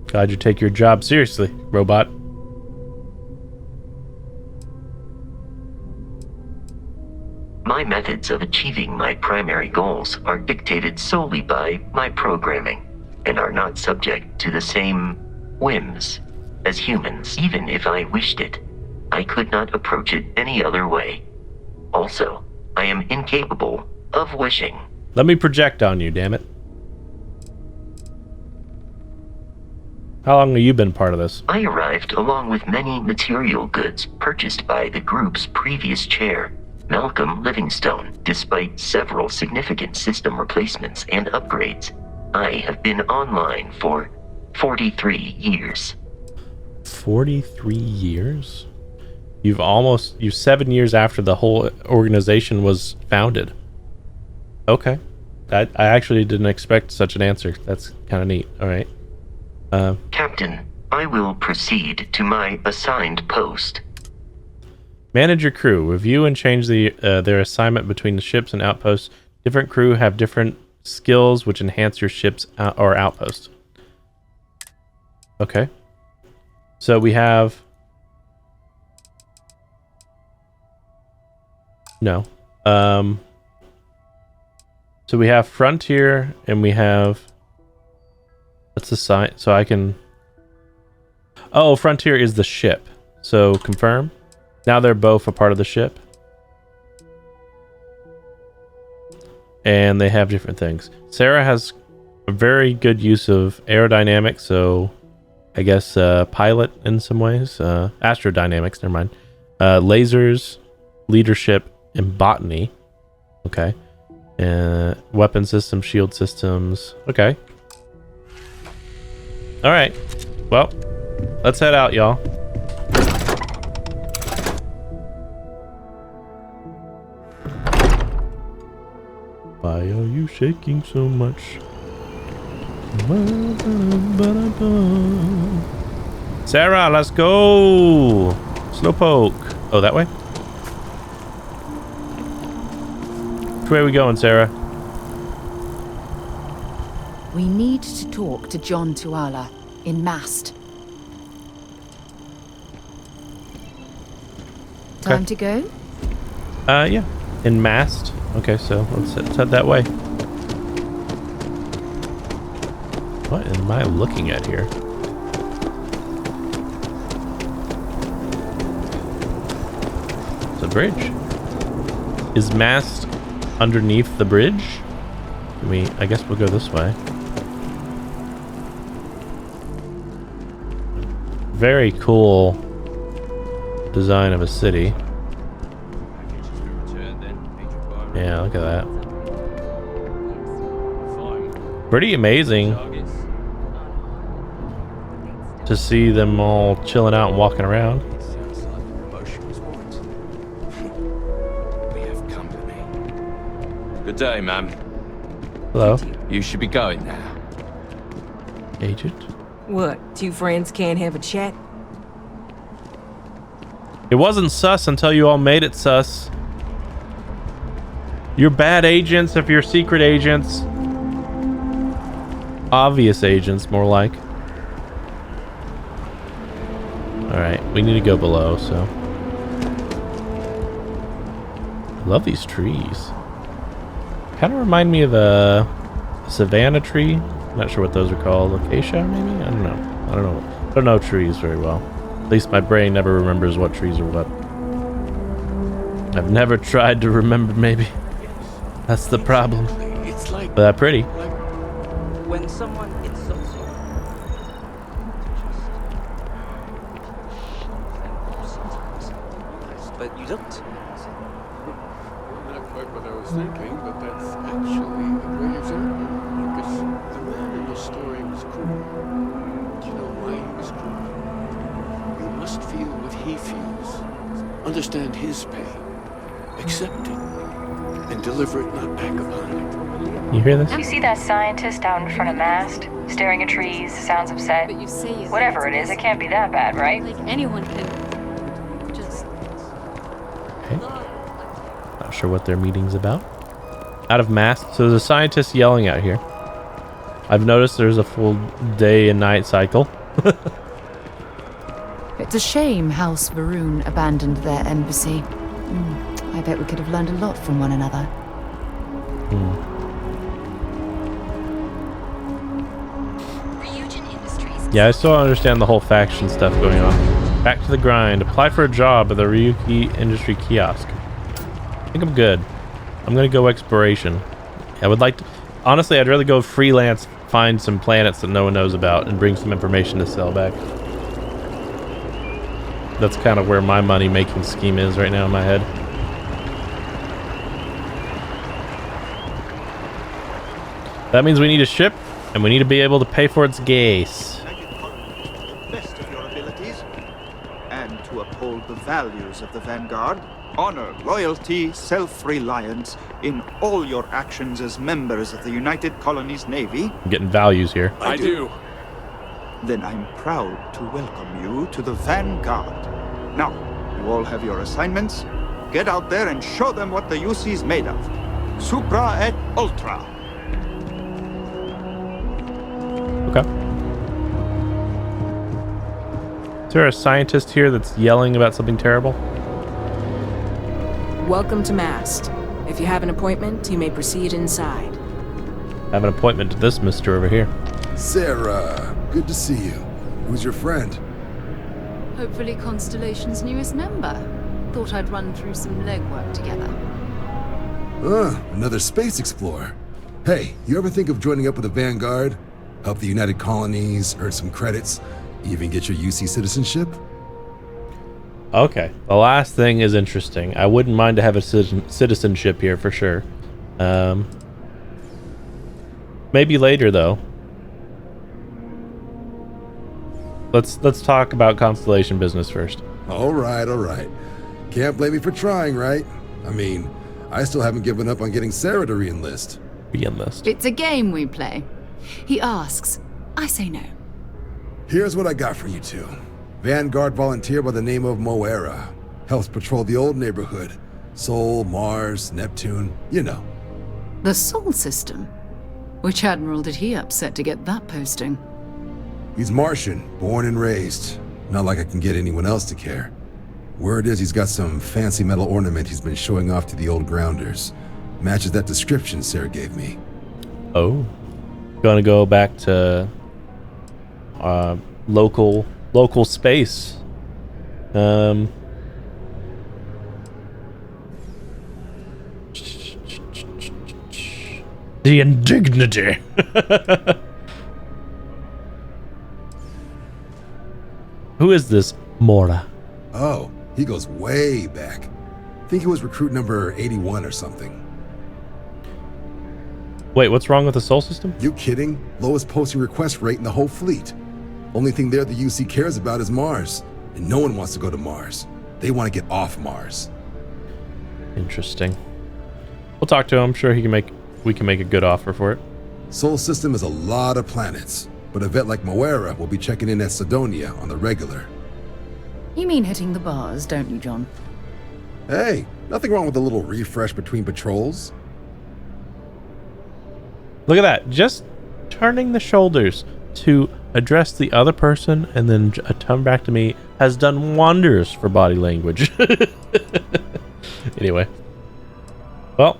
Glad you take your job seriously, robot. My methods of achieving my primary goals are dictated solely by my programming and are not subject to the same whims as humans. Even if I wished it, I could not approach it any other way. Also, I am incapable of wishing. Let me project on you, damn it. How long have you been part of this? I arrived along with many material goods purchased by the group's previous chair, Malcolm Livingstone. Despite several significant system replacements and upgrades, I have been online for 43 years. 43 years? You've 7 years after the whole organization was founded. Okay. I actually didn't expect such an answer. That's kind of neat. All right. Captain, I will proceed to my assigned post. Manage your crew. Review and change their assignment between the ships and outposts. Different crew have different skills which enhance your ships or outpost. Okay. So we have... No. So we have Frontier and we have... Let's assign... So I can... Oh, Frontier is the ship. So confirm. Now they're both a part of the ship. and they have different things. Sarah has a very good use of aerodynamics, so I guess pilot in some ways. Astrodynamics, never mind. Lasers, leadership, and botany. Okay. Weapon system, shield systems. Okay. All right. Well, let's head out, y'all. Why are you shaking so much? Sarah, let's go. Slowpoke. Oh, that way? Which way are we going, Sarah? We need to talk to John Tuala in Mast. Time to go? Yeah. In Mast. Okay, so let's head that way. What am I looking at here? It's a bridge. Is Mast underneath the bridge? I guess we'll go this way. Very cool design of a city. Yeah, look at that. Pretty amazing to see them all chilling out and walking around. Good day, ma'am. Hello. You should be going now. Agent? What, two friends can't have a chat? It wasn't sus until you all made it sus. You're bad agents if you're secret agents. Obvious agents, more like. Alright, we need to go below, so. I love these trees. Kind of remind me of a savanna tree. I'm not sure what those are called. Acacia, maybe? I don't know. I don't know trees very well. At least my brain never remembers what trees are what. I've never tried to remember, maybe. That's the problem. It's like... But they're pretty. When someone insults you, but you don't. Not quite what I was thinking, but that's actually a great example. Because the man in the story was cruel. Do you know why he was cruel? You must feel what he feels. Understand his pain. Accept it. And deliver it, not back upon it. You hear this? You see that scientist out in front of Mast, staring at trees, sounds upset? But you say Whatever it is, it can't be that bad, right? Like anyone can just... Okay. Not sure what their meeting's about. Out of Mast. So there's a scientist yelling out here. I've noticed there's a full day and night cycle. It's a shame House Varun abandoned their embassy. I bet we could have learned a lot from one another. Yeah, I still don't understand the whole faction stuff going on. Back to the grind. Apply for a job at the Ryuki Industry Kiosk. I think I'm good. I'm gonna go exploration. I would like to... Honestly, I'd rather go freelance, find some planets that no one knows about, and bring some information to sell back. That's kind of where my money-making scheme is right now in my head. That means we need a ship, and we need to be able to pay for its gas. Best of your abilities, and to uphold the values of the Vanguard, honor, loyalty, self-reliance in all your actions as members of the United Colonies Navy. I'm getting values here. I do. Then I'm proud to welcome you to the Vanguard. Now, you all have your assignments. Get out there and show them what the UC's made of. Supra et Ultra. Okay. Is there a scientist here that's yelling about something terrible? Welcome to Mast. If you have an appointment, you may proceed inside. I have an appointment to this mister over here. Sarah, good to see you. Who's your friend? Hopefully Constellation's newest member. Thought I'd run through some legwork together. Another space explorer. Hey, you ever think of joining up with the Vanguard? Help the United Colonies, earn some credits, even get your UC citizenship? Okay, the last thing is interesting. I wouldn't mind to have a citizenship here for sure. Maybe later though. Let's talk about Constellation business first. All right. Can't blame me for trying, right? I mean, I still haven't given up on getting Sarah to re-enlist. Re-enlist. It's a game we play. He asks, I say no. Here's what I got for you two. Vanguard volunteer by the name of Moera. Helps patrol the old neighborhood. Sol, Mars, Neptune, you know. The Sol system? Which admiral did he upset to get that posting? He's Martian, born and raised. Not like I can get anyone else to care. Word is he's got some fancy metal ornament he's been showing off to the old grounders. Matches that description Sarah gave me. Oh. Gonna go back to local space. The indignity. Who is this Mora? Oh, he goes way back. Think he was recruit number 81 or something. Wait, what's wrong with the Sol system? You kidding? Lowest posting request rate in the whole fleet. Only thing there the UC cares about is Mars. And no one wants to go to Mars. They want to get off Mars. Interesting. We'll talk to him. I'm sure we can make a good offer for it. Sol system is a lot of planets, but a vet like Moera will be checking in at Sidonia on the regular. You mean hitting the bars, don't you, John? Hey, nothing wrong with a little refresh between patrols. Look at that. Just turning the shoulders to address the other person and then a turn back to me has done wonders for body language. Anyway. Well.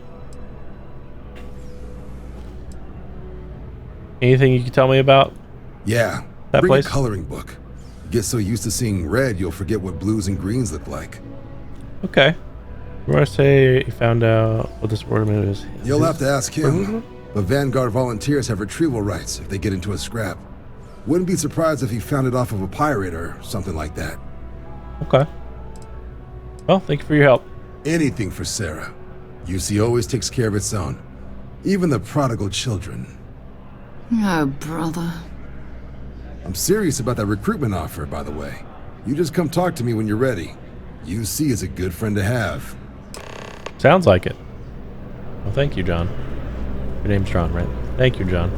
Anything you can tell me about Yeah, that bring place? a coloring book. Get so used to seeing red, you'll forget what blues and greens look like. Okay. You want to say you found out what this ornament is? You'll have to ask him. But Vanguard volunteers have retrieval rights if they get into a scrap. Wouldn't be surprised if he found it off of a pirate or something like that. Okay. Well, thank you for your help. Anything for Sarah. UC always takes care of its own. Even the prodigal children. Oh, brother. I'm serious about that recruitment offer, by the way. You just come talk to me when you're ready. UC is a good friend to have. Sounds like it. Well, thank you, John. Your name's John, right? Thank you, John.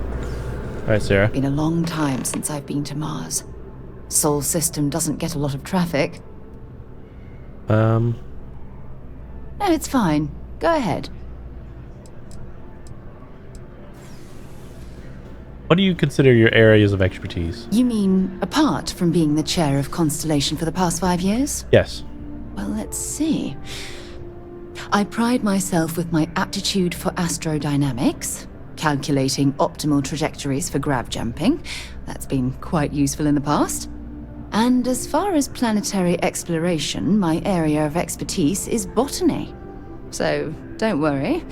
All right, Sarah. Been a long time since I've been to Mars. Sol system doesn't get a lot of traffic. No, it's fine. Go ahead. What do you consider your areas of expertise? You mean apart from being the chair of Constellation for the past 5 years? Yes. Well, let's see. I pride myself with my aptitude for astrodynamics, calculating optimal trajectories for grav jumping. That's been quite useful in the past. And as far as planetary exploration, my area of expertise is botany. So, don't worry.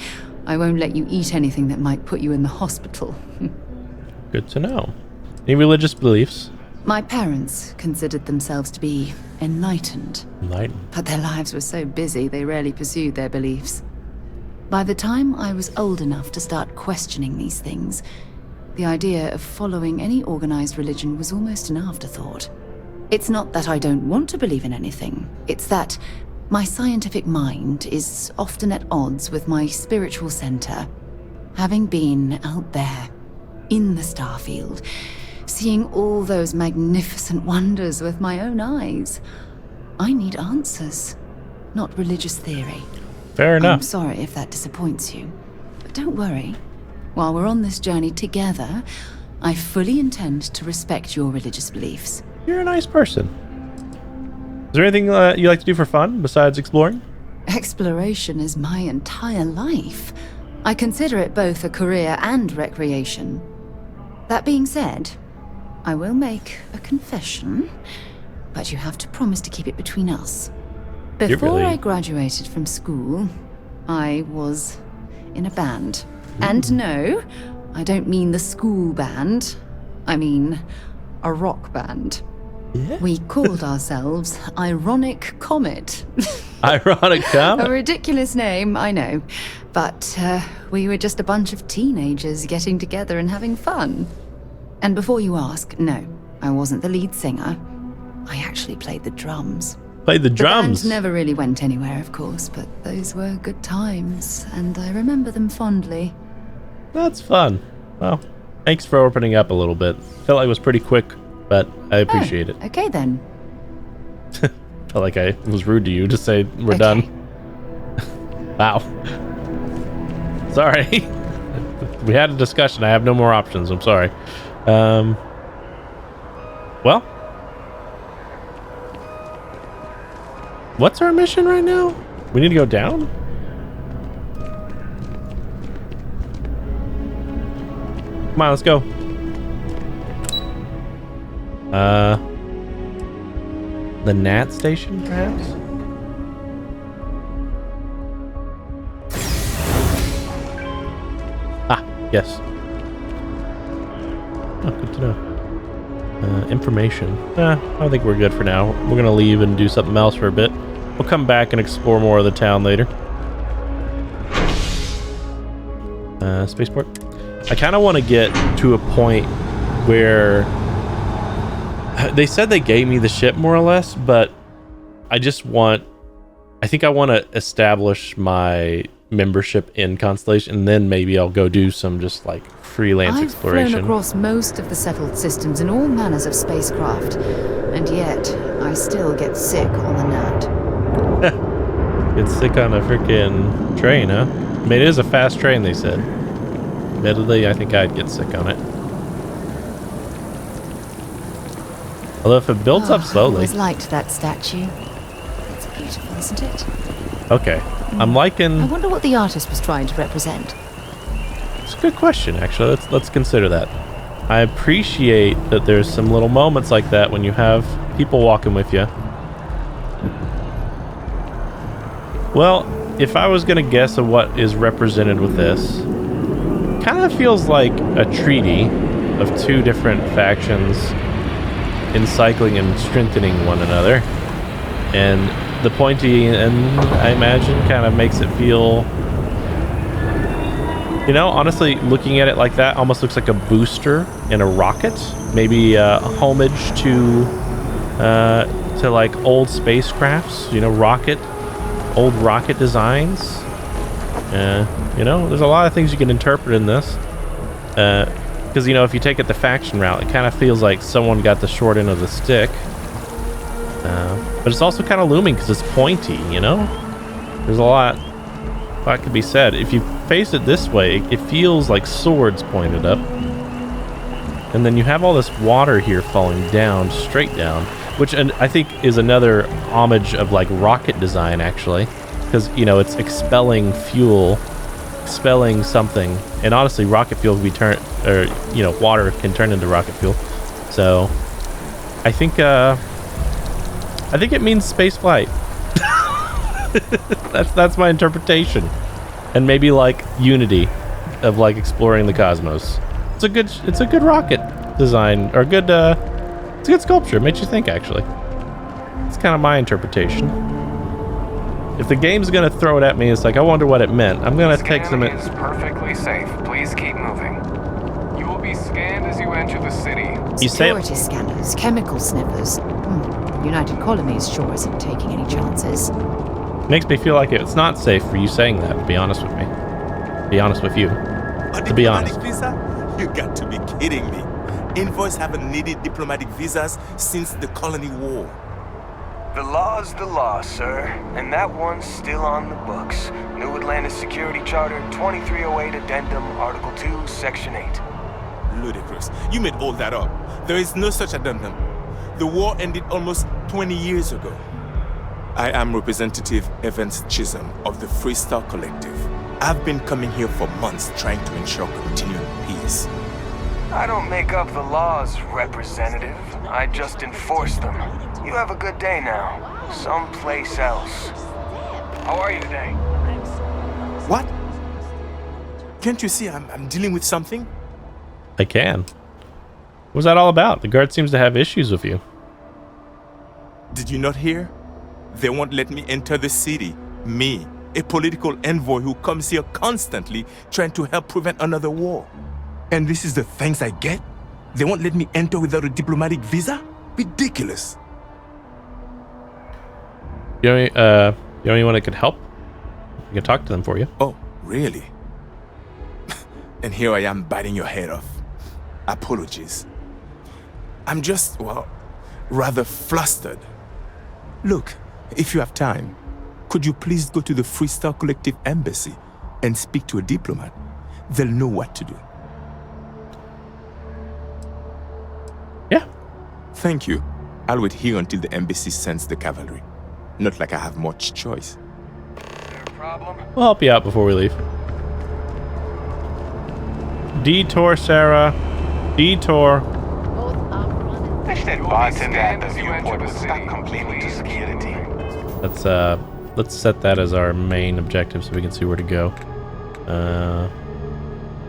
I won't let you eat anything that might put you in the hospital. Good to know. Any religious beliefs? My parents considered themselves to be enlightened. Enlightened. But their lives were so busy, they rarely pursued their beliefs. By the time I was old enough to start questioning these things, the idea of following any organized religion was almost an afterthought. It's not that I don't want to believe in anything. It's that my scientific mind is often at odds with my spiritual center. Having been out there, in the Starfield, seeing all those magnificent wonders with my own eyes, I need answers, not religious theory. Fair enough. I'm sorry if that disappoints you, but don't worry. While we're on this journey together, I fully intend to respect your religious beliefs. You're a nice person. Is there anything you like to do for fun besides exploring? Exploration is my entire life. I consider it both a career and recreation. That being said, I will make a confession, but you have to promise to keep it between us. Before I graduated from school, I was in a band. And no, I don't mean the school band. I mean a rock band. Yeah. We called ourselves Ironic Comet. Ironic Comet? A ridiculous name, I know. But we were just a bunch of teenagers getting together and having fun. And before you ask, no, I wasn't the lead singer. I actually played the drums. Played the drums? The band never really went anywhere, of course, but those were good times, and I remember them fondly. That's fun. Well, thanks for opening up a little bit. Felt like it was pretty quick, but I appreciate it. Okay then. Felt like I was rude to you to say we're done. Wow. Sorry. We had a discussion. I have no more options. I'm sorry. Well, what's our mission right now? We need to go down? Come on, let's go. The Nat station, perhaps? Ah, yes. Oh, good to know. Information. I think we're good for now. We're gonna leave and do something else for a bit. We'll come back and explore more of the town later. Spaceport. I kind of want to get to a point where they said they gave me the ship more or less, but I think I want to establish my membership in Constellation, and then maybe I'll go do some just like freelance exploration. I've flown across most of the settled systems in all manners of spacecraft, and yet I still get sick on the Nat. Get sick on a freaking train, huh? I mean, it is a fast train, they said. Admittedly, I think I'd get sick on it. Although if it builds up slowly. I always liked that statue. It's beautiful, isn't it? Okay, I'm liking. I wonder what the artist was trying to represent. It's a good question, actually. Let's consider that. I appreciate that there's some little moments like that when you have people walking with you. Well, if I was gonna guess at what is represented with this, kind of feels like a treaty of two different factions encircling and strengthening one another, and the pointy end, I imagine, kind of makes it feel, you know, honestly, looking at it like that almost looks like a booster in a rocket, maybe a homage to like old spacecrafts, you know, old rocket designs. You know, there's a lot of things you can interpret in this. Because, you know, if you take it the faction route, it kind of feels like someone got the short end of the stick. But it's also kind of looming because it's pointy, you know? There's a lot could be said. If you face it this way, it feels like swords pointed up. And then you have all this water here falling down, straight down, which I think is another homage of like rocket design, actually. Because, you know, it's expelling fuel, expelling something, and honestly, rocket fuel can be water can turn into rocket fuel. So, I think it means space flight. that's my interpretation, and maybe like unity of like exploring the cosmos. It's a good rocket design, or it's a good sculpture. It makes you think, actually. It's kind of my interpretation. If the game's gonna throw it at me, it's like, I wonder what it meant. I'm gonna take some. Scanning is perfectly safe. Please keep moving. You will be scanned as you enter the city. Security scanners, chemical sniffers. United Colonies sure isn't taking any chances. Makes me feel like it's not safe for you saying that, to be honest with me. Be honest with you. To be honest. Visa? You got to be kidding me. Envoys haven't needed diplomatic visas since the Colony War. The law's the law, sir, and that one's still on the books. New Atlantis Security Charter 2308 Addendum, Article 2, Section 8. Ludicrous. You made all that up. There is no such addendum. The war ended almost 20 years ago. I am Representative Evans Chisholm of the Freestar Collective. I've been coming here for months trying to ensure continued peace. I don't make up the laws, Representative. I just enforce them. You have a good day now. Someplace else. How are you today? What? Can't you see I'm dealing with something? I can. What was that all about? The guard seems to have issues with you. Did you not hear? They won't let me enter the city. Me, a political envoy who comes here constantly trying to help prevent another war. And this is the thanks I get? They won't let me enter without a diplomatic visa? Ridiculous. You know anyone that could help? I can talk to them for you. Oh, really? And here I am biting your head off. Apologies. I'm just, well, rather flustered. Look, if you have time, could you please go to the Freestar Collective Embassy and speak to a diplomat? They'll know what to do. Yeah. Thank you. I'll wait here until the embassy sends the cavalry. Not like I have much choice. We'll help you out before we leave. Detour, Sarah. Detour. Wish that bartender at the viewport would stop complaining to security. Let's set that as our main objective so we can see where to go.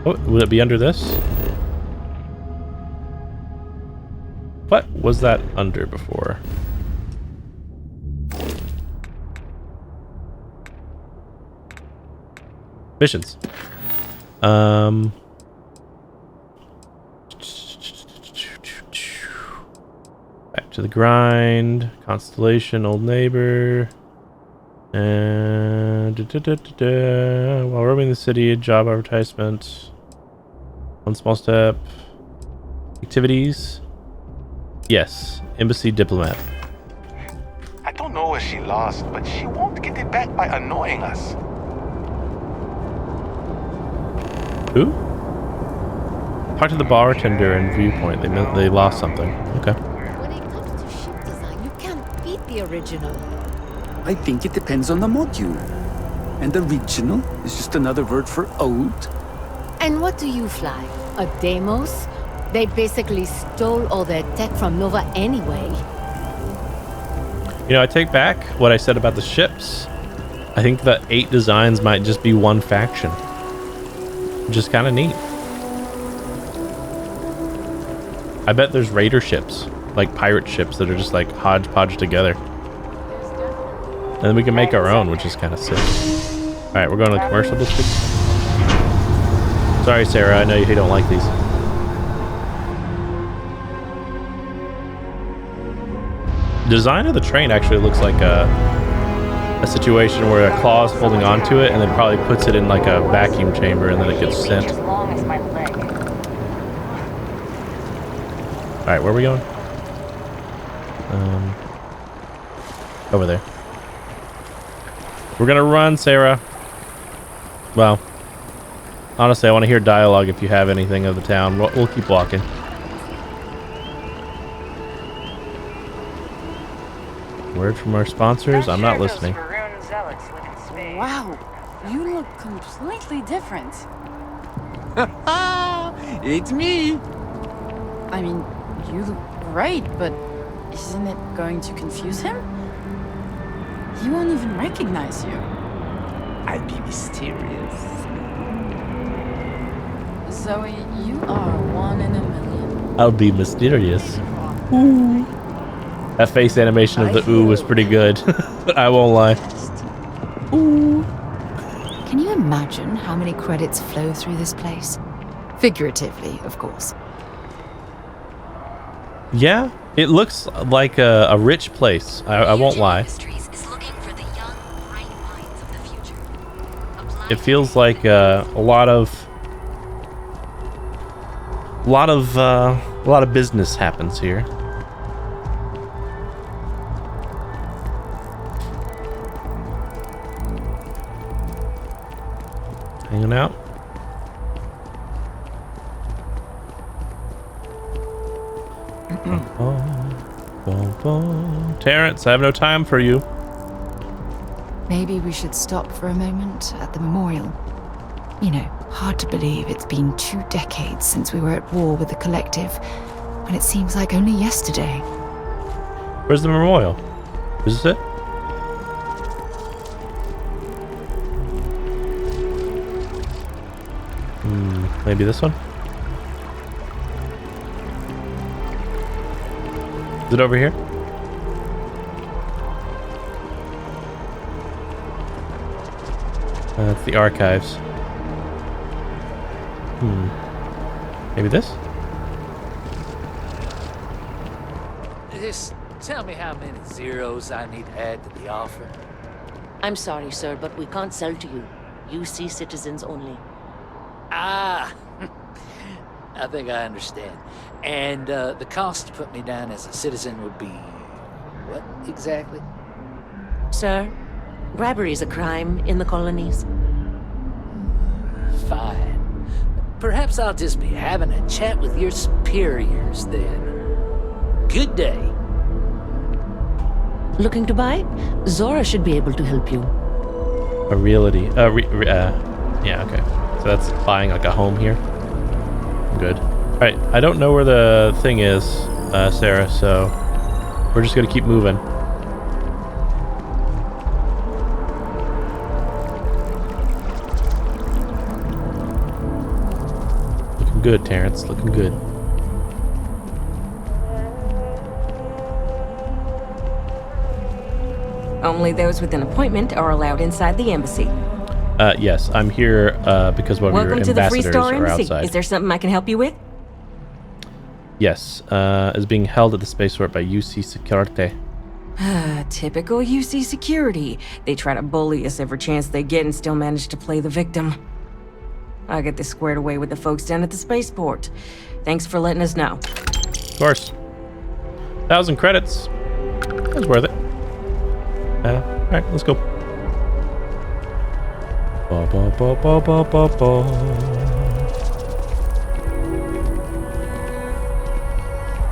Oh, would it be under this? What was that under before? Missions. Back to the grind. Constellation, old neighbor. And while roaming the city, a job advertisement. One small step. Activities. Yes, embassy diplomat. I don't know where she lost, but she won't get it back by annoying us. Who? Talk to the bartender and viewpoint. They lost something. Okay. When it comes to ship design, you can't beat the original. I think it depends on the module. And original is just another word for old. And what do you fly? A Deimos? They basically stole all their tech from Nova anyway. You know, I take back what I said about the ships. I think the 8 designs might just be one faction. Which is kind of neat. I bet there's raider ships, like pirate ships that are just like hodgepodge together. And then we can make our own, which is kind of sick. Alright, we're going to the commercial district. Sorry, Sarah, I know you don't like these. Design of the train actually looks like a situation where a claw's holding onto it and then probably puts it in like a vacuum chamber and then it gets sent. Alright, where are we going? Over there. We're gonna run, Sarah. Well, honestly, I want to hear dialogue if you have anything of the town. We'll keep walking. Word from our sponsors? I'm not listening. Wow, you look completely different. It's me. I mean, you look great, but isn't it going to confuse him? He won't even recognize you. I'd be mysterious. Zoe, you are 1 in a million. I'll be mysterious. Ooh. That face animation of the ooh was pretty good. I won't lie. Ooh. Can you imagine how many credits flow through this place? Figuratively, of course. Yeah, it looks like a rich place. I won't lie. It feels like a lot of business happens here. Hanging out. Terrence, I have no time for you. Maybe we should stop for a moment at the memorial. You know, hard to believe it's been 2 decades since we were at war with the Collective, when it seems like only yesterday. Where's the memorial? Is this it? Maybe this one? Is it over here? That's the archives. Maybe this? Just tell me how many zeros I need to add to the offer. I'm sorry, sir, but we can't sell to you. UC citizens only. Ah, I think I understand. And the cost to put me down as a citizen would be what exactly? Sir, bribery is a crime in the colonies. Fine. Perhaps I'll just be having a chat with your superiors then. Good day. Looking to buy? Zora should be able to help you. A realty. Yeah, okay. So that's buying like a home here. Good. Alright, I don't know where the thing is, Sarah, so we're just gonna keep moving. Looking good, Terrence. Looking good. Only those with an appointment are allowed inside the embassy. Yes, I'm here because one of your Welcome to the ambassadors Freestar are Embassy. outside. Is there something I can help you with? Yes, is being held at the spaceport by UC Security. Typical UC security. They try to bully us every chance they get and still manage to play the victim. I'll get this squared away with the folks down at the spaceport. Thanks for letting us know. Of course. 1,000 credits. That was worth it. Alright, let's go. Ba, ba, ba, ba, ba, ba, ba.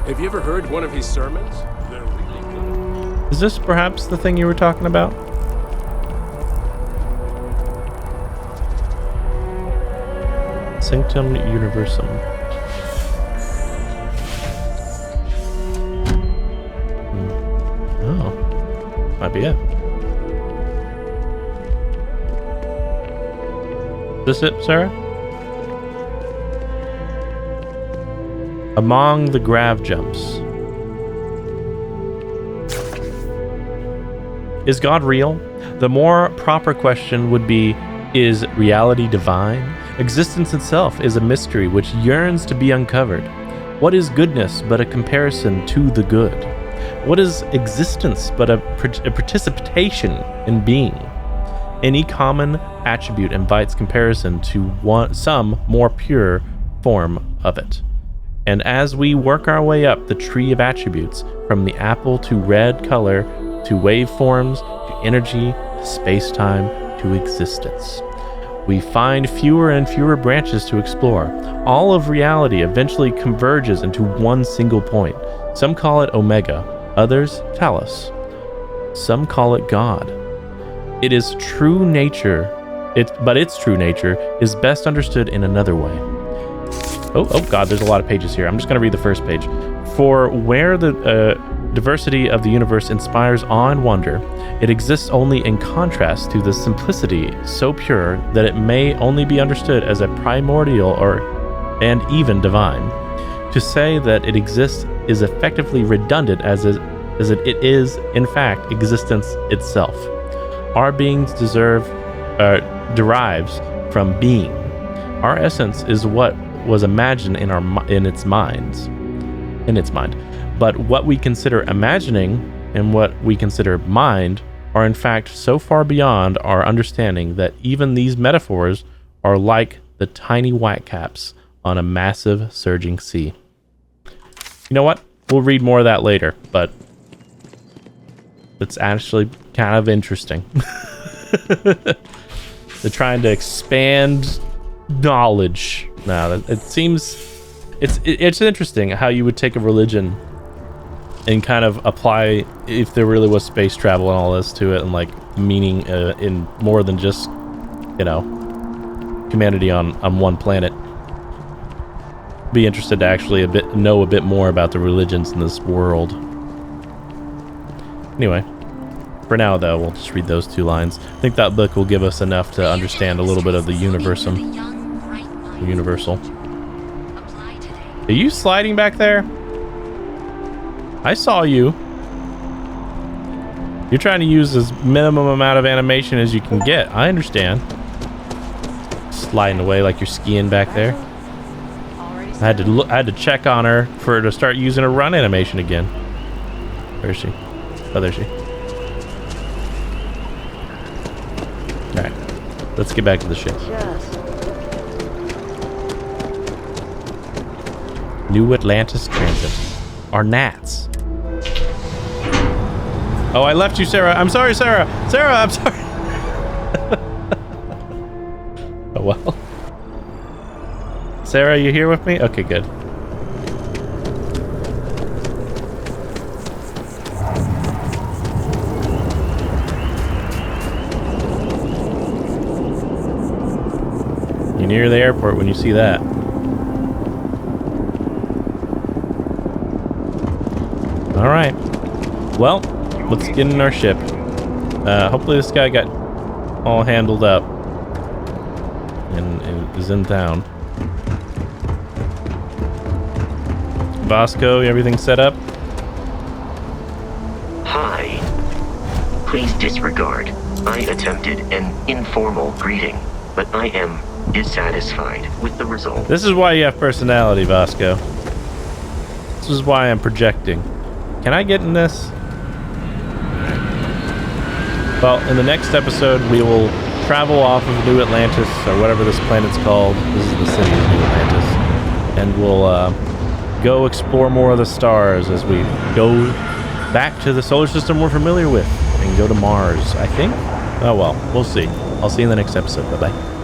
Have you ever heard one of his sermons? They're really good. Is this perhaps the thing you were talking about? Sanctum Universum. Oh. Might be it. Is this it, Sarah? Among the Grav jumps. Is God real? The more proper question would be, is reality divine? Existence itself is a mystery which yearns to be uncovered. What is goodness but a comparison to the good? What is existence but a participation in being? Any common attribute invites comparison to some more pure form of it. And as we work our way up the tree of attributes, from the apple to red color, to waveforms, to energy, to space-time, to existence, we find fewer and fewer branches to explore. All of reality eventually converges into one single point. Some call it Omega, others Talos. Some call it God. It is true nature, but its true nature is best understood in another way. Oh God, there's a lot of pages here. I'm just going to read the first page. For where the diversity of the universe inspires awe and wonder, it exists only in contrast to the simplicity so pure that it may only be understood as a primordial and even divine. To say that it exists is effectively redundant as it is, in fact, existence itself. Our beings derives from being. Our essence is what was imagined in its mind. But what we consider imagining and what we consider mind are in fact so far beyond our understanding that even these metaphors are like the tiny whitecaps on a massive surging sea. You know what? We'll read more of that later, but it's actually kind of interesting. They're trying to expand knowledge. Now, it seems it's interesting how you would take a religion and kind of apply, if there really was space travel and all this to it, and like meaning in more than just, you know, humanity on one planet. Be interested to actually know a bit more about the religions in this world. Anyway, for now though, we'll just read those two lines. I think that book will give us enough to understand a little bit of the universum. Universal. Are you sliding back there? I saw you. You're trying to use as minimum amount of animation as you can get. I understand. Sliding away like you're skiing back there. I had to check on her for her to start using her run animation again. Where is she? Oh, there she. All right, let's get back to the ship. New Atlantis Transit. Our gnats. Oh, I left you, Sarah. I'm sorry, Sarah. Sarah, I'm sorry. Oh, well. Sarah, you here with me? Okay, good. You're near the airport when you see that. All right. Well, let's get in our ship. Hopefully this guy got all handled up and is in town. Vasco, everything set up? Hi. Please disregard. I attempted an informal greeting, but I am dissatisfied with the result. This is why you have personality, Vasco. This is why I'm projecting. Can I get in this? Well, in the next episode, we will travel off of New Atlantis, or whatever this planet's called. This is the city of New Atlantis. And we'll go explore more of the stars as we go back to the solar system we're familiar with and go to Mars, I think. Oh well, we'll see. I'll see you in the next episode. Bye-bye.